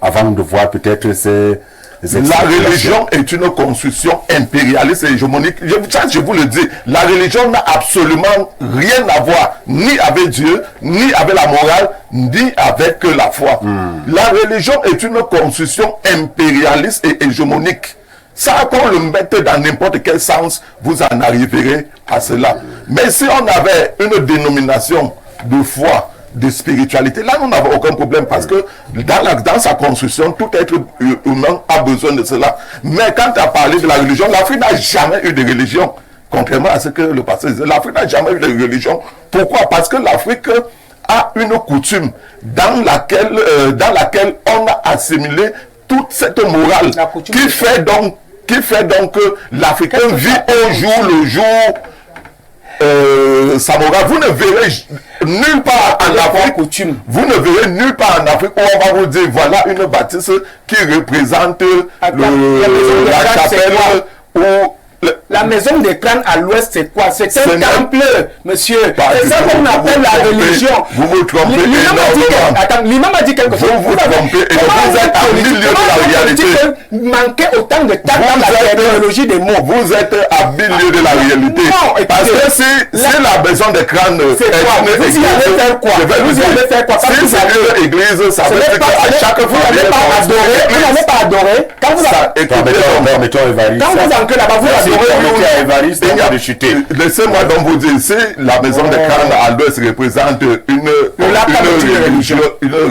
avant de voir peut-être ces La religion est une construction impérialiste et hégémonique. Je vous le dis, la religion n'a absolument rien à voir ni avec Dieu, ni avec la morale, ni avec la foi. La religion est une construction impérialiste et hégémonique. Ça, qu'on le mette dans n'importe quel sens, vous en arriverez à cela. Mais si on avait une dénomination de foi, de spiritualité, là on n'avait aucun problème parce que dans sa construction, tout être humain a besoin de cela. Mais quand tu as parlé de la religion, l'Afrique n'a jamais eu de religion. Contrairement à ce que le pasteur disait, l'Afrique n'a jamais eu de religion. Pourquoi? Parce que l'Afrique a une coutume dans laquelle on a assimilé toute cette morale qui fait donc que l'Africain vit au jour le jour sa morale. Vous ne verrez nulle part en Afrique, vous ne verrez nulle part en Afrique où on va vous dire voilà une bâtisse qui représente la chapelle ou la maison des crânes à l'ouest, c'est quoi? C'est un temple, monsieur. C'est ça qu'on appelle la religion. Vous vous trompez. L'imam a dit quelque chose. Vous vous trompez et vous êtes à milieu de la réalité. Manquez autant de temps dans la terminologie des mots. Vous êtes à milieu de la réalité. Parce que si la maison des crânes c'est quoi? Vous y allez faire quoi? Vous y allez faire quoi? Si c'est une église, ça veut dire qu'à chaque fois, vous n'allez pas adorer. Vous n'allez pas adorer. Quand vous mettons Évariste. Quand vous entrez là-bas, vous adorez. Laissez-moi donc vous dire, si la maison des crânes à l'ouest représente une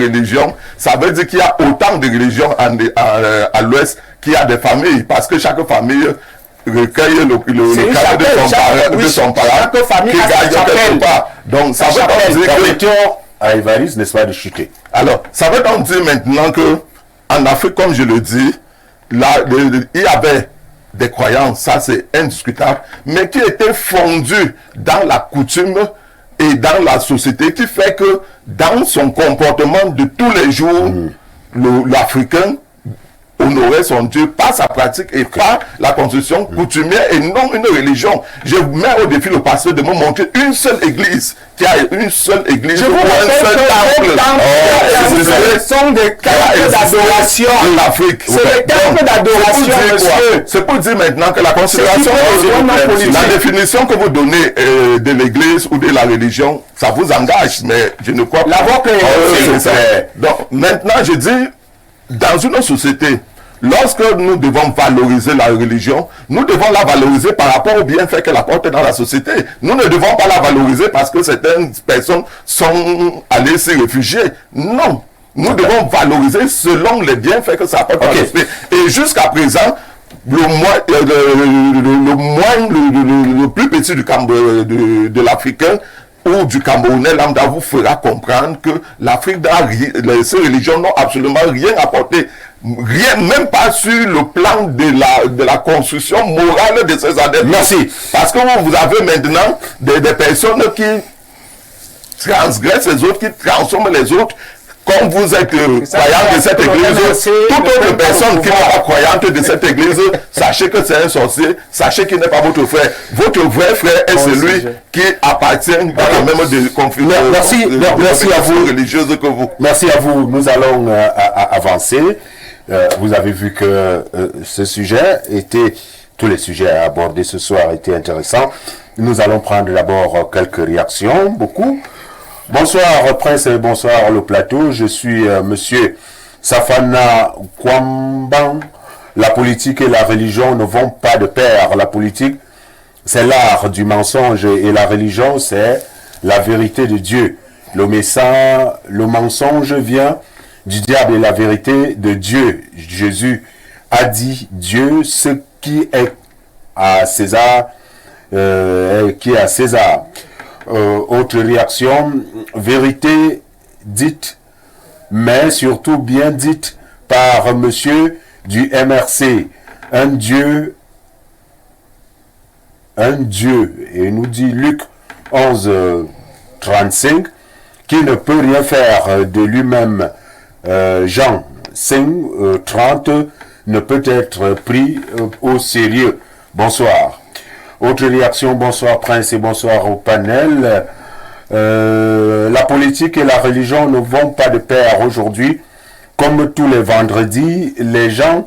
religion, ça veut dire qu'il y a autant de religions à l'ouest qu'il y a des familles, parce que chaque famille recueille le cadeau de son parent qui gagne quelque part. Donc ça veut donc dire que à Évariste, n'est-ce pas, de chuter. Alors, ça veut donc dire maintenant que en Afrique, comme je le dis, il y avait des croyances, ça c'est indiscutable, mais qui était fondu dans la coutume et dans la société, qui fait que dans son comportement de tous les jours, l'Africain honorer son Dieu par sa pratique et par la constitution coutumière et non une religion. Je mets au défi le pasteur de me montrer une seule église qui a une seule église. Je vous rappelle que ce sont des temples d'adoration de l'Afrique. C'est des temples d'adoration, monsieur. C'est pour dire maintenant que la considération, la définition que vous donnez de l'église ou de la religion, ça vous engage, mais je ne crois pas. Donc maintenant, je dis, dans une société, lorsque nous devons valoriser la religion, nous devons la valoriser par rapport au bienfait qu'elle apporte dans la société. Nous ne devons pas la valoriser parce que certaines personnes sont allées s'y réfugier. Non. Nous devons valoriser selon les bienfaits que ça apporte dans la société. Et jusqu'à présent, le plus petit de l'Africain ou du Camerounais lambda vous fera comprendre que l'Afrique, ces religions n'ont absolument rien apporté. Rien, même pas sur le plan de la construction morale de ces adeptes. Merci. Parce que vous avez maintenant des personnes qui transgressent les autres, qui transforment les autres. Comme vous êtes croyant de cette église, toute autre personne qui n'est pas croyante de cette église, sachez que c'est un sorcier, sachez qu'il n'est pas votre frère. Votre vrai frère est celui qui appartient dans la même conflit. Merci à vous, religieuse que vous. Merci à vous. Nous allons avancer. Vous avez vu que ce sujet tous les sujets à aborder ce soir étaient intéressants. Nous allons prendre d'abord quelques réactions, beaucoup. Bonsoir Prince et bonsoir le plateau. Je suis monsieur Safana Kwamban. La politique et la religion ne vont pas de pair. La politique, c'est l'art du mensonge et la religion, c'est la vérité de Dieu. Le mensonge vient du diable et la vérité de Dieu. Jésus a dit Dieu, ce qui est à César, qui est à César. Autre réaction, vérité dite, mais surtout bien dite par monsieur du MRC. Un Dieu, et nous dit Luc 11, 35, qui ne peut rien faire de lui-même. Jean 5, 30, ne peut être pris au sérieux. Bonsoir. Autre réaction, bonsoir Prince et bonsoir au panel. La politique et la religion ne vont pas de pair aujourd'hui. Comme tous les vendredis, les gens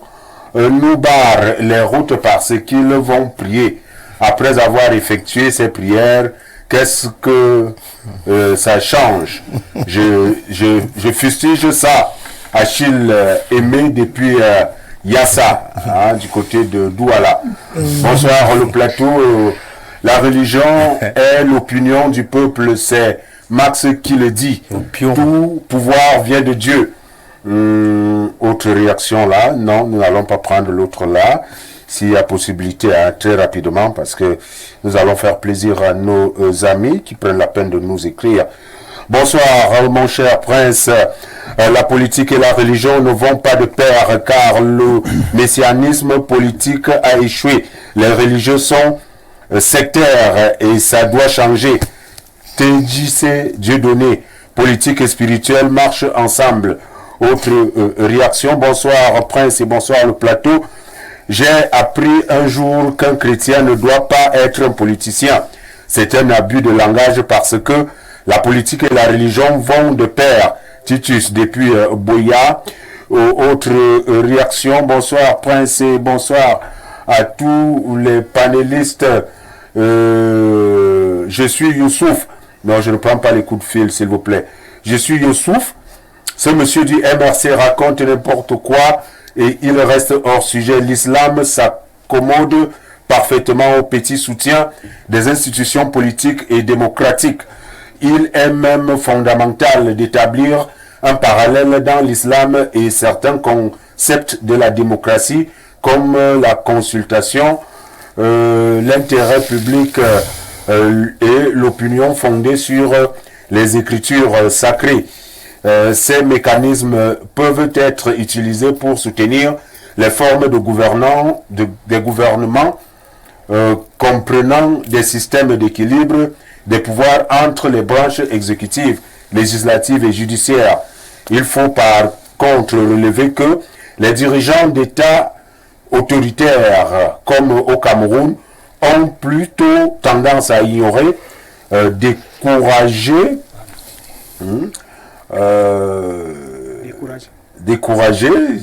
nous barrent les routes parce qu'ils vont prier. Après avoir effectué ces prières, qu'est-ce que ça change? Je fustige ça. Achille Aimé depuis Yassa, du côté de Douala. Bonsoir le plateau. La religion est l'opinion du peuple, c'est Max qui le dit. Tout pouvoir vient de Dieu. Autre réaction là? Non, nous n'allons pas prendre l'autre là. S'il y a possibilité, très rapidement, parce que nous allons faire plaisir à nos amis qui prennent la peine de nous écrire. Bonsoir, mon cher prince. La politique et la religion ne vont pas de pair, car le messianisme politique a échoué. Les religieux sont sectaires et ça doit changer. TJC, Dieu donné, politique et spirituelle marchent ensemble. Autre réaction, bonsoir prince et bonsoir le plateau. J'ai appris un jour qu'un chrétien ne doit pas être un politicien. C'est un abus de langage parce que la politique et la religion vont de pair. Titus depuis Boya. Autre réaction, bonsoir Prince et bonsoir à tous les panélistes. Je suis Youssouf. Non, je ne prends pas les coups de fil, s'il vous plaît. Je suis Youssouf. Ce monsieur du MRC raconte n'importe quoi et il reste hors sujet. L'islam s'accommode parfaitement au petit soutien des institutions politiques et démocratiques. Il est même fondamental d'établir un parallèle dans l'islam et certains concepts de la démocratie comme la consultation, l'intérêt public et l'opinion fondée sur les écritures sacrées. Ces mécanismes peuvent être utilisés pour soutenir les formes des gouvernements comprenant des systèmes d'équilibre des pouvoirs entre les branches exécutives, législatives et judiciaires. Il faut par contre relever que les dirigeants d'États autoritaires, comme au Cameroun, ont plutôt tendance à ignorer, décourager,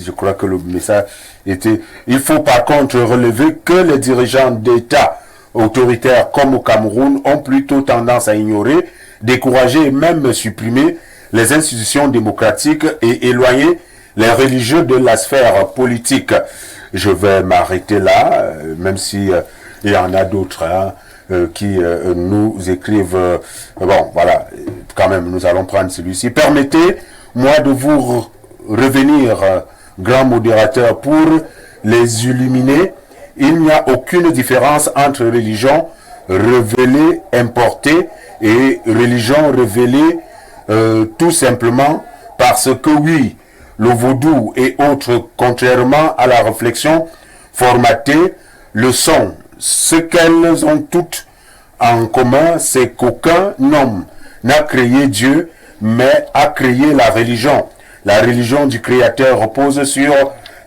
je crois que le message était... Il faut par contre relever que les dirigeants d'État autoritaires comme au Cameroun ont plutôt tendance à ignorer, décourager et même supprimer les institutions démocratiques et éloigner les religieux de la sphère politique. Je vais m'arrêter là, même si il y en a d'autres qui nous écrivent. Bon, voilà, quand même, nous allons prendre celui-ci. Permettez-moi de vous revenir, grand modérateur, pour les illuminer. Il n'y a aucune différence entre religion révélée, importée, et religion révélée tout simplement parce que oui, le vaudou et autres, contrairement à la réflexion formatée, le sont. Ce qu'elles ont toutes en commun, c'est qu'aucun homme n'a créé Dieu, mais a créé la religion. La religion du Créateur repose sur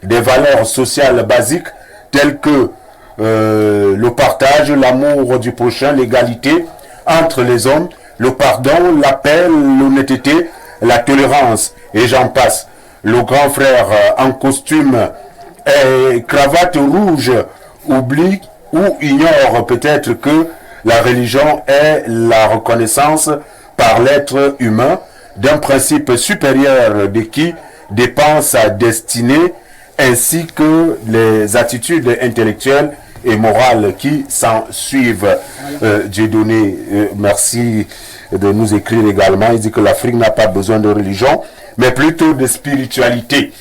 des valeurs sociales basiques telles que le partage, l'amour du prochain, l'égalité entre les hommes, le pardon, la paix, l'honnêteté, la tolérance, et j'en passe. Le grand frère en costume et cravate rouge oublie ou ignore peut-être que la religion est la reconnaissance par l'être humain d'un principe supérieur de qui dépend sa destinée, ainsi que les attitudes intellectuelles et morales qui s'en suivent. Dieudonné, merci de nous écrire également. Il dit que l'Afrique n'a pas besoin de religion, mais plutôt de spiritualité.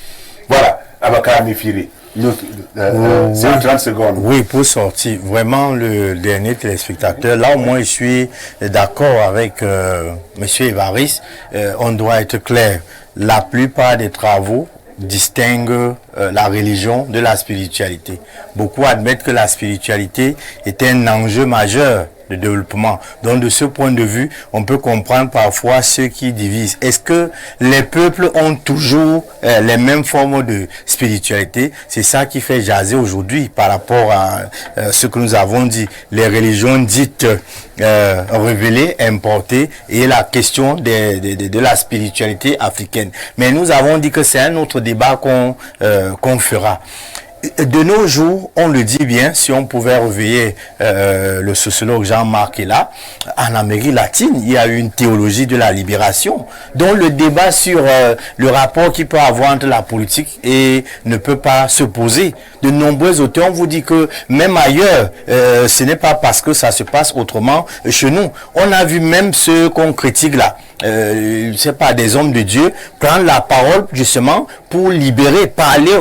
Voilà, Abakar Nefiri. C'est en 30 secondes. Oui, pour sortir, vraiment le dernier téléspectateur, là au moins je suis d'accord avec M. Évariste, on doit être clair. La plupart des travaux distinguent la religion de la spiritualité. Beaucoup admettent que la spiritualité est un enjeu majeur de développement. Donc de ce point de vue, on peut comprendre parfois ceux qui divisent. Est-ce que les peuples ont toujours les mêmes formes de spiritualité? C'est ça qui fait jaser aujourd'hui par rapport à ce que nous avons dit, les religions dites révélées, importées, et la question de la spiritualité africaine. Mais nous avons dit que c'est un autre débat qu'on fera. De nos jours, on le dit bien, si on pouvait réveiller le sociologue Jean-Marc est là, en Amérique latine, il y a eu une théologie de la libération, dont le débat sur le rapport qu'il peut avoir entre la politique et ne peut pas se poser. De nombreux auteurs vous dit que même ailleurs, ce n'est pas parce que ça se passe autrement chez nous. On a vu même ceux qu'on critique là, c'est pas des hommes de Dieu, prendre la parole justement pour libérer, parler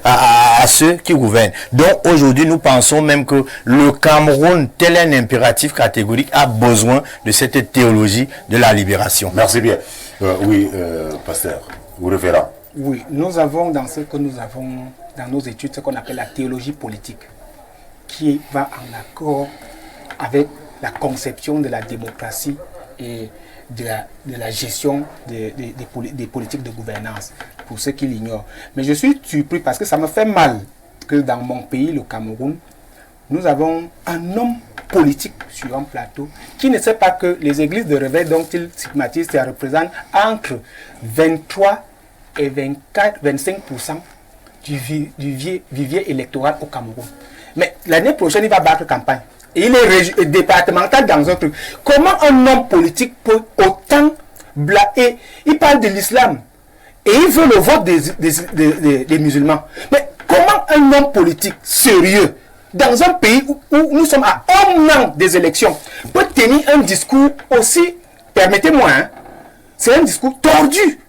à ceux qui gouvernent. Donc aujourd'hui, nous pensons même que le Cameroun, tel un impératif catégorique, a besoin de cette théologie de la libération. Merci bien. Oui, pasteur, ou révérend. Oui, nous avons dans ce que nous avons dans nos études ce qu'on appelle la théologie politique, qui va en accord avec la conception de la démocratie et de la gestion des politiques de gouvernance, pour ceux qui l'ignorent. Mais je suis surpris parce que ça me fait mal que dans mon pays, le Cameroun, nous avons un homme politique sur un plateau qui ne sait pas que les églises de réveil dont il stigmatise, ça représente entre 23 et 25% du vivier électoral au Cameroun. Mais l'année prochaine, il va battre campagne. Et il est départemental dans un truc. Comment un homme politique peut autant blaguer? Il parle de l'islam et il veut le vote des musulmans. Mais comment un homme politique sérieux, dans un pays où nous sommes à un an des élections, peut tenir un discours aussi, permettez-moi, hein, c'est un discours tordu,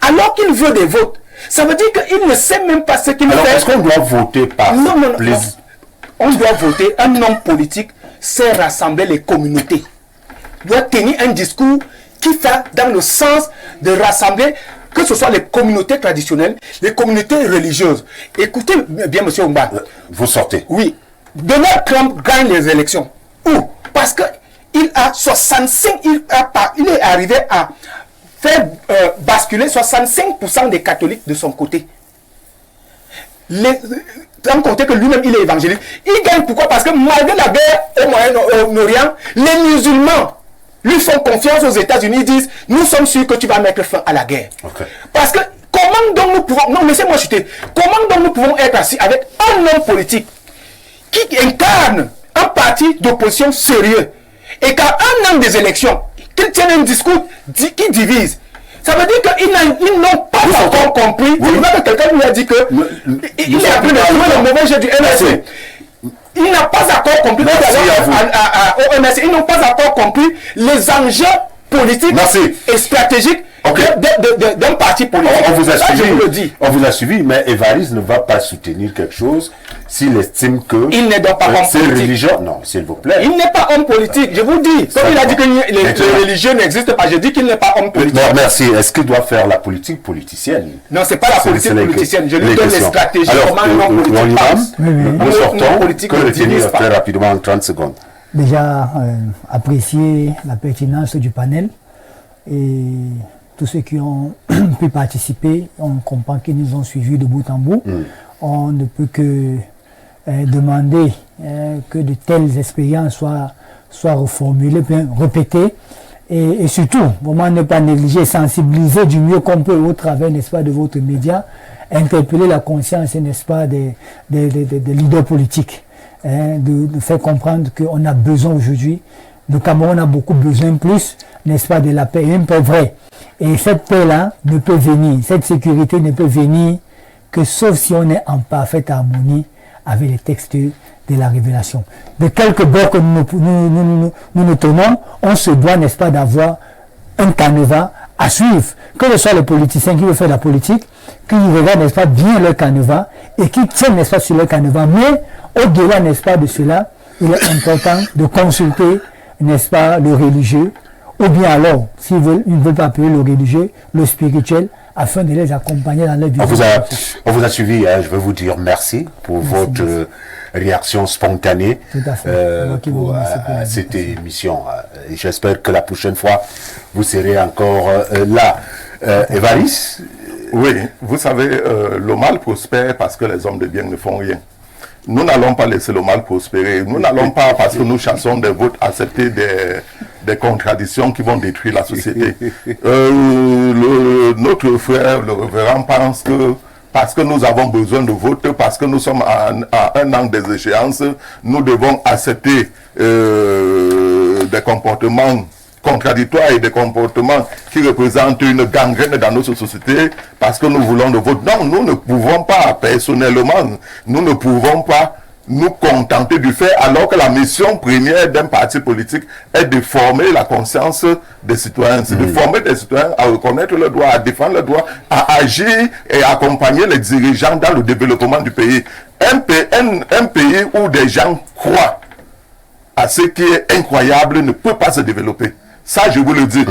alors qu'il veut des votes? Ça veut dire qu'il ne sait même pas ce qu'il fait. Alors, est-ce qu'on doit voter par plaisir? On doit voter. Un homme politique sait rassembler les communautés. Doit tenir un discours qui va dans le sens de rassembler que ce soit les communautés traditionnelles, les communautés religieuses. Écoutez bien, monsieur Oumba. Vous sortez. Oui. Donald Trump gagne les élections. Où? Parce que il a 65, il est arrivé à faire basculer 65% des catholiques de son côté. Sans compter que lui-même, il est évangélique. Il gagne pourquoi? Parce que malgré la guerre au Moyen-Orient, les musulmans lui font confiance aux États-Unis, disent, nous sommes sûrs que tu vas mettre fin à la guerre. Okay. Parce que comment donc nous pouvons, non, laissez-moi chuter, comment donc nous pouvons être assis avec un homme politique qui incarne un parti d'opposition sérieux et qu'à un an des élections, qu'il tienne un discours qui divise? Ça veut dire qu'ils n'ont pas encore compris. Oui. C'est vrai que quelqu'un lui a dit que il est appris de jouer le mauvais jeu du MSC. Il n'a pas encore compris. Au MSC, ils n'ont pas encore compris les enjeux politiques et stratégiques d'un parti politique. On vous a suivi, je vous le dis. On vous a suivi, mais Évariste ne va pas soutenir quelque chose s'il estime que il n'est donc pas homme politique. Religion. Non, s'il vous plaît. Il n'est pas homme politique, je vous dis. Comme il a dit que les religieux n'existent pas, je dis qu'il n'est pas homme politique. Non, merci. Est-ce qu'il doit faire la politique politicienne? Non, c'est pas la politique politicienne. Je lui donne les stratégies. Alors, comment l'homme politique pense. Nous sortons. Que retenir très rapidement en 30 secondes. Déjà, apprécier la pertinence du panel et tous ceux qui ont pu participer, on comprend qu'ils nous ont suivis de bout en bout. On ne peut que demander que de telles expériences soient reformulées, bien répétées, et surtout, vraiment ne pas négliger, sensibiliser du mieux qu'on peut au travers, n'est-ce pas, de votre média, interpeller la conscience, n'est-ce pas, des leaders politiques, de faire comprendre qu'on a besoin aujourd'hui, le Cameroun a beaucoup besoin plus, n'est-ce pas, de la paix, une paix vraie. Et cette paix-là ne peut venir, cette sécurité ne peut venir que sauf si on est en parfaite harmonie avec les textes de la révélation. De quelque bord que nous tenons, on se doit, n'est-ce pas, d'avoir un canevas à suivre. Que ce soit les politiciens qui veulent faire la politique, qu'ils regardent, n'est-ce pas, bien leur canevas et qu'ils tiennent, n'est-ce pas, sur leur canevas. Mais au-delà, n'est-ce pas, de cela, il est important de consulter, n'est-ce pas, le religieux, ou bien alors, s'ils ne veulent pas appeler le religieux, le spirituel, afin de les accompagner dans leur vie. On vous a suivi, je veux vous dire merci pour votre réaction spontanée à cette émission. Et j'espère que la prochaine fois, vous serez encore là. Évariste? Oui, vous savez, le mal prospère parce que les hommes de bien ne font rien. Nous n'allons pas laisser le mal prospérer. Nous n'allons pas, parce que nous chassons des votes, accepter des contradictions qui vont détruire la société. Notre frère, le révérend, pense que parce que nous avons besoin de votes, parce que nous sommes à un an des échéances, nous devons accepter des comportements contradictoires et des comportements qui représentent une gangrène dans notre société parce que nous voulons le vote. Non, nous ne pouvons pas, personnellement, nous ne pouvons pas nous contenter du fait alors que la mission première d'un parti politique est de former la conscience des citoyens, c'est de former des citoyens à reconnaître le droit, à défendre le droit, à agir et à accompagner les dirigeants dans le développement du pays. Un pays où des gens croient à ce qui est incroyable ne peut pas se développer. Ça, je vous le dis.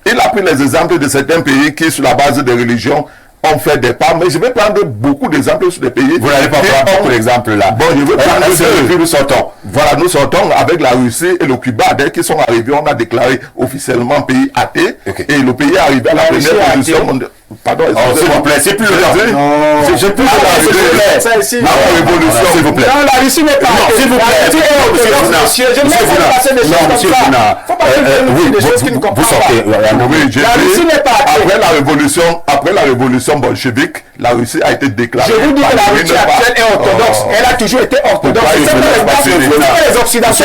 Il a pris les exemples de certains pays qui, sur la base des religions, ont fait des pas. Mais je vais prendre beaucoup d'exemples sur des pays. Vous n'allez pas prendre beaucoup d'exemples là. Bon, je vais prendre deux. Nous sortons. Voilà, nous sortons avec la Russie et le Cuba. Dès qu'ils sont arrivés, on a déclaré officiellement pays athée. Okay. Et le pays est arrivé à la première position mondiale. Pardon, s'il vous plaît, c'est plus le temps. Non, c'est plus ça ici. La révolution, s'il vous plaît. Non, la Russie n'est pas. S'il vous plaît. Monsieur, je ne vais pas passer des choses comme ça. Faut pas des choses qui ne comprennent pas. La Russie n'est pas. Après la révolution bolchevique, la Russie a été déclarée. Je vous dis que la Russie actuelle est orthodoxe. Elle a toujours été orthodoxe. C'est les Occidentaux.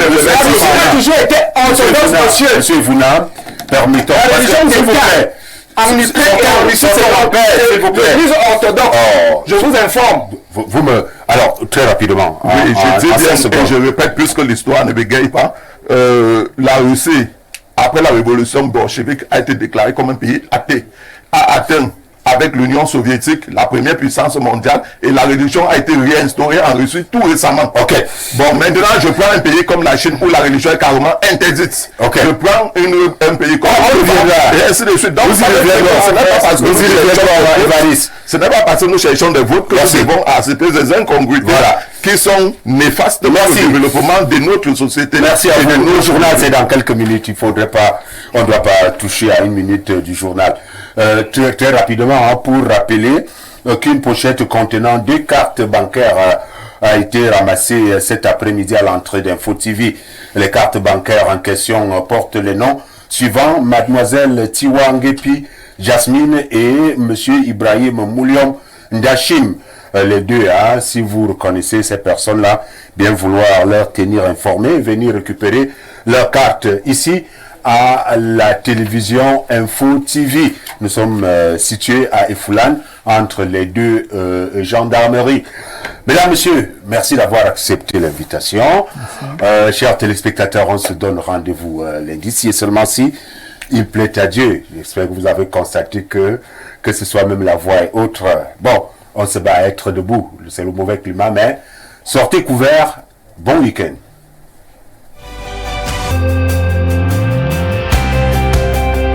La Russie a toujours été orthodoxe, monsieur. Monsieur Vouna, permettons. La religion s'il vous plaît. En Ukraine et en Russie, c'est l'Église orthodoxe. Je vous informe. Vous me... Alors, très rapidement. Oui, je dis bien, et je répète, puisque l'histoire ne bégaye pas, la Russie, après la révolution bolchevique, a été déclarée comme un pays athée, a atteint avec l'Union soviétique, la première puissance mondiale, et la religion a été réinstaurée en Russie tout récemment. Ok. Bon, maintenant, je prends un pays comme la Chine où la religion est carrément interdite. Ok. Je prends un pays comme et ainsi de suite. Donc, ce n'est pas parce que nous cherchons des votes que nous devons accepter des incongruités qui sont néfastes pour le développement de notre société. Merci à vous. Le journal, c'est dans quelques minutes. On ne doit pas toucher à 1 minute du journal. Très rapidement, hein, pour rappeler qu'une pochette contenant 2 cartes bancaires a été ramassée cet après-midi à l'entrée d'Info TV. Les cartes bancaires en question portent les noms suivants: Mademoiselle Tiwangepi Jasmine et Monsieur Ibrahim Mouliom Ndachim. Les deux, hein, si vous reconnaissez ces personnes-là, bien vouloir leur tenir informés, venir récupérer leurs cartes ici à la télévision Info TV. Nous sommes situés à Efoulan, entre les deux gendarmeries. Mesdames, Messieurs, merci d'avoir accepté l'invitation. Chers téléspectateurs, on se donne rendez-vous lundi, si et seulement si il plaît à Dieu. J'espère que vous avez constaté que ce soit même la voix et autres. Bon, on se bat à être debout. C'est le mauvais climat, mais sortez couverts. Bon week-end.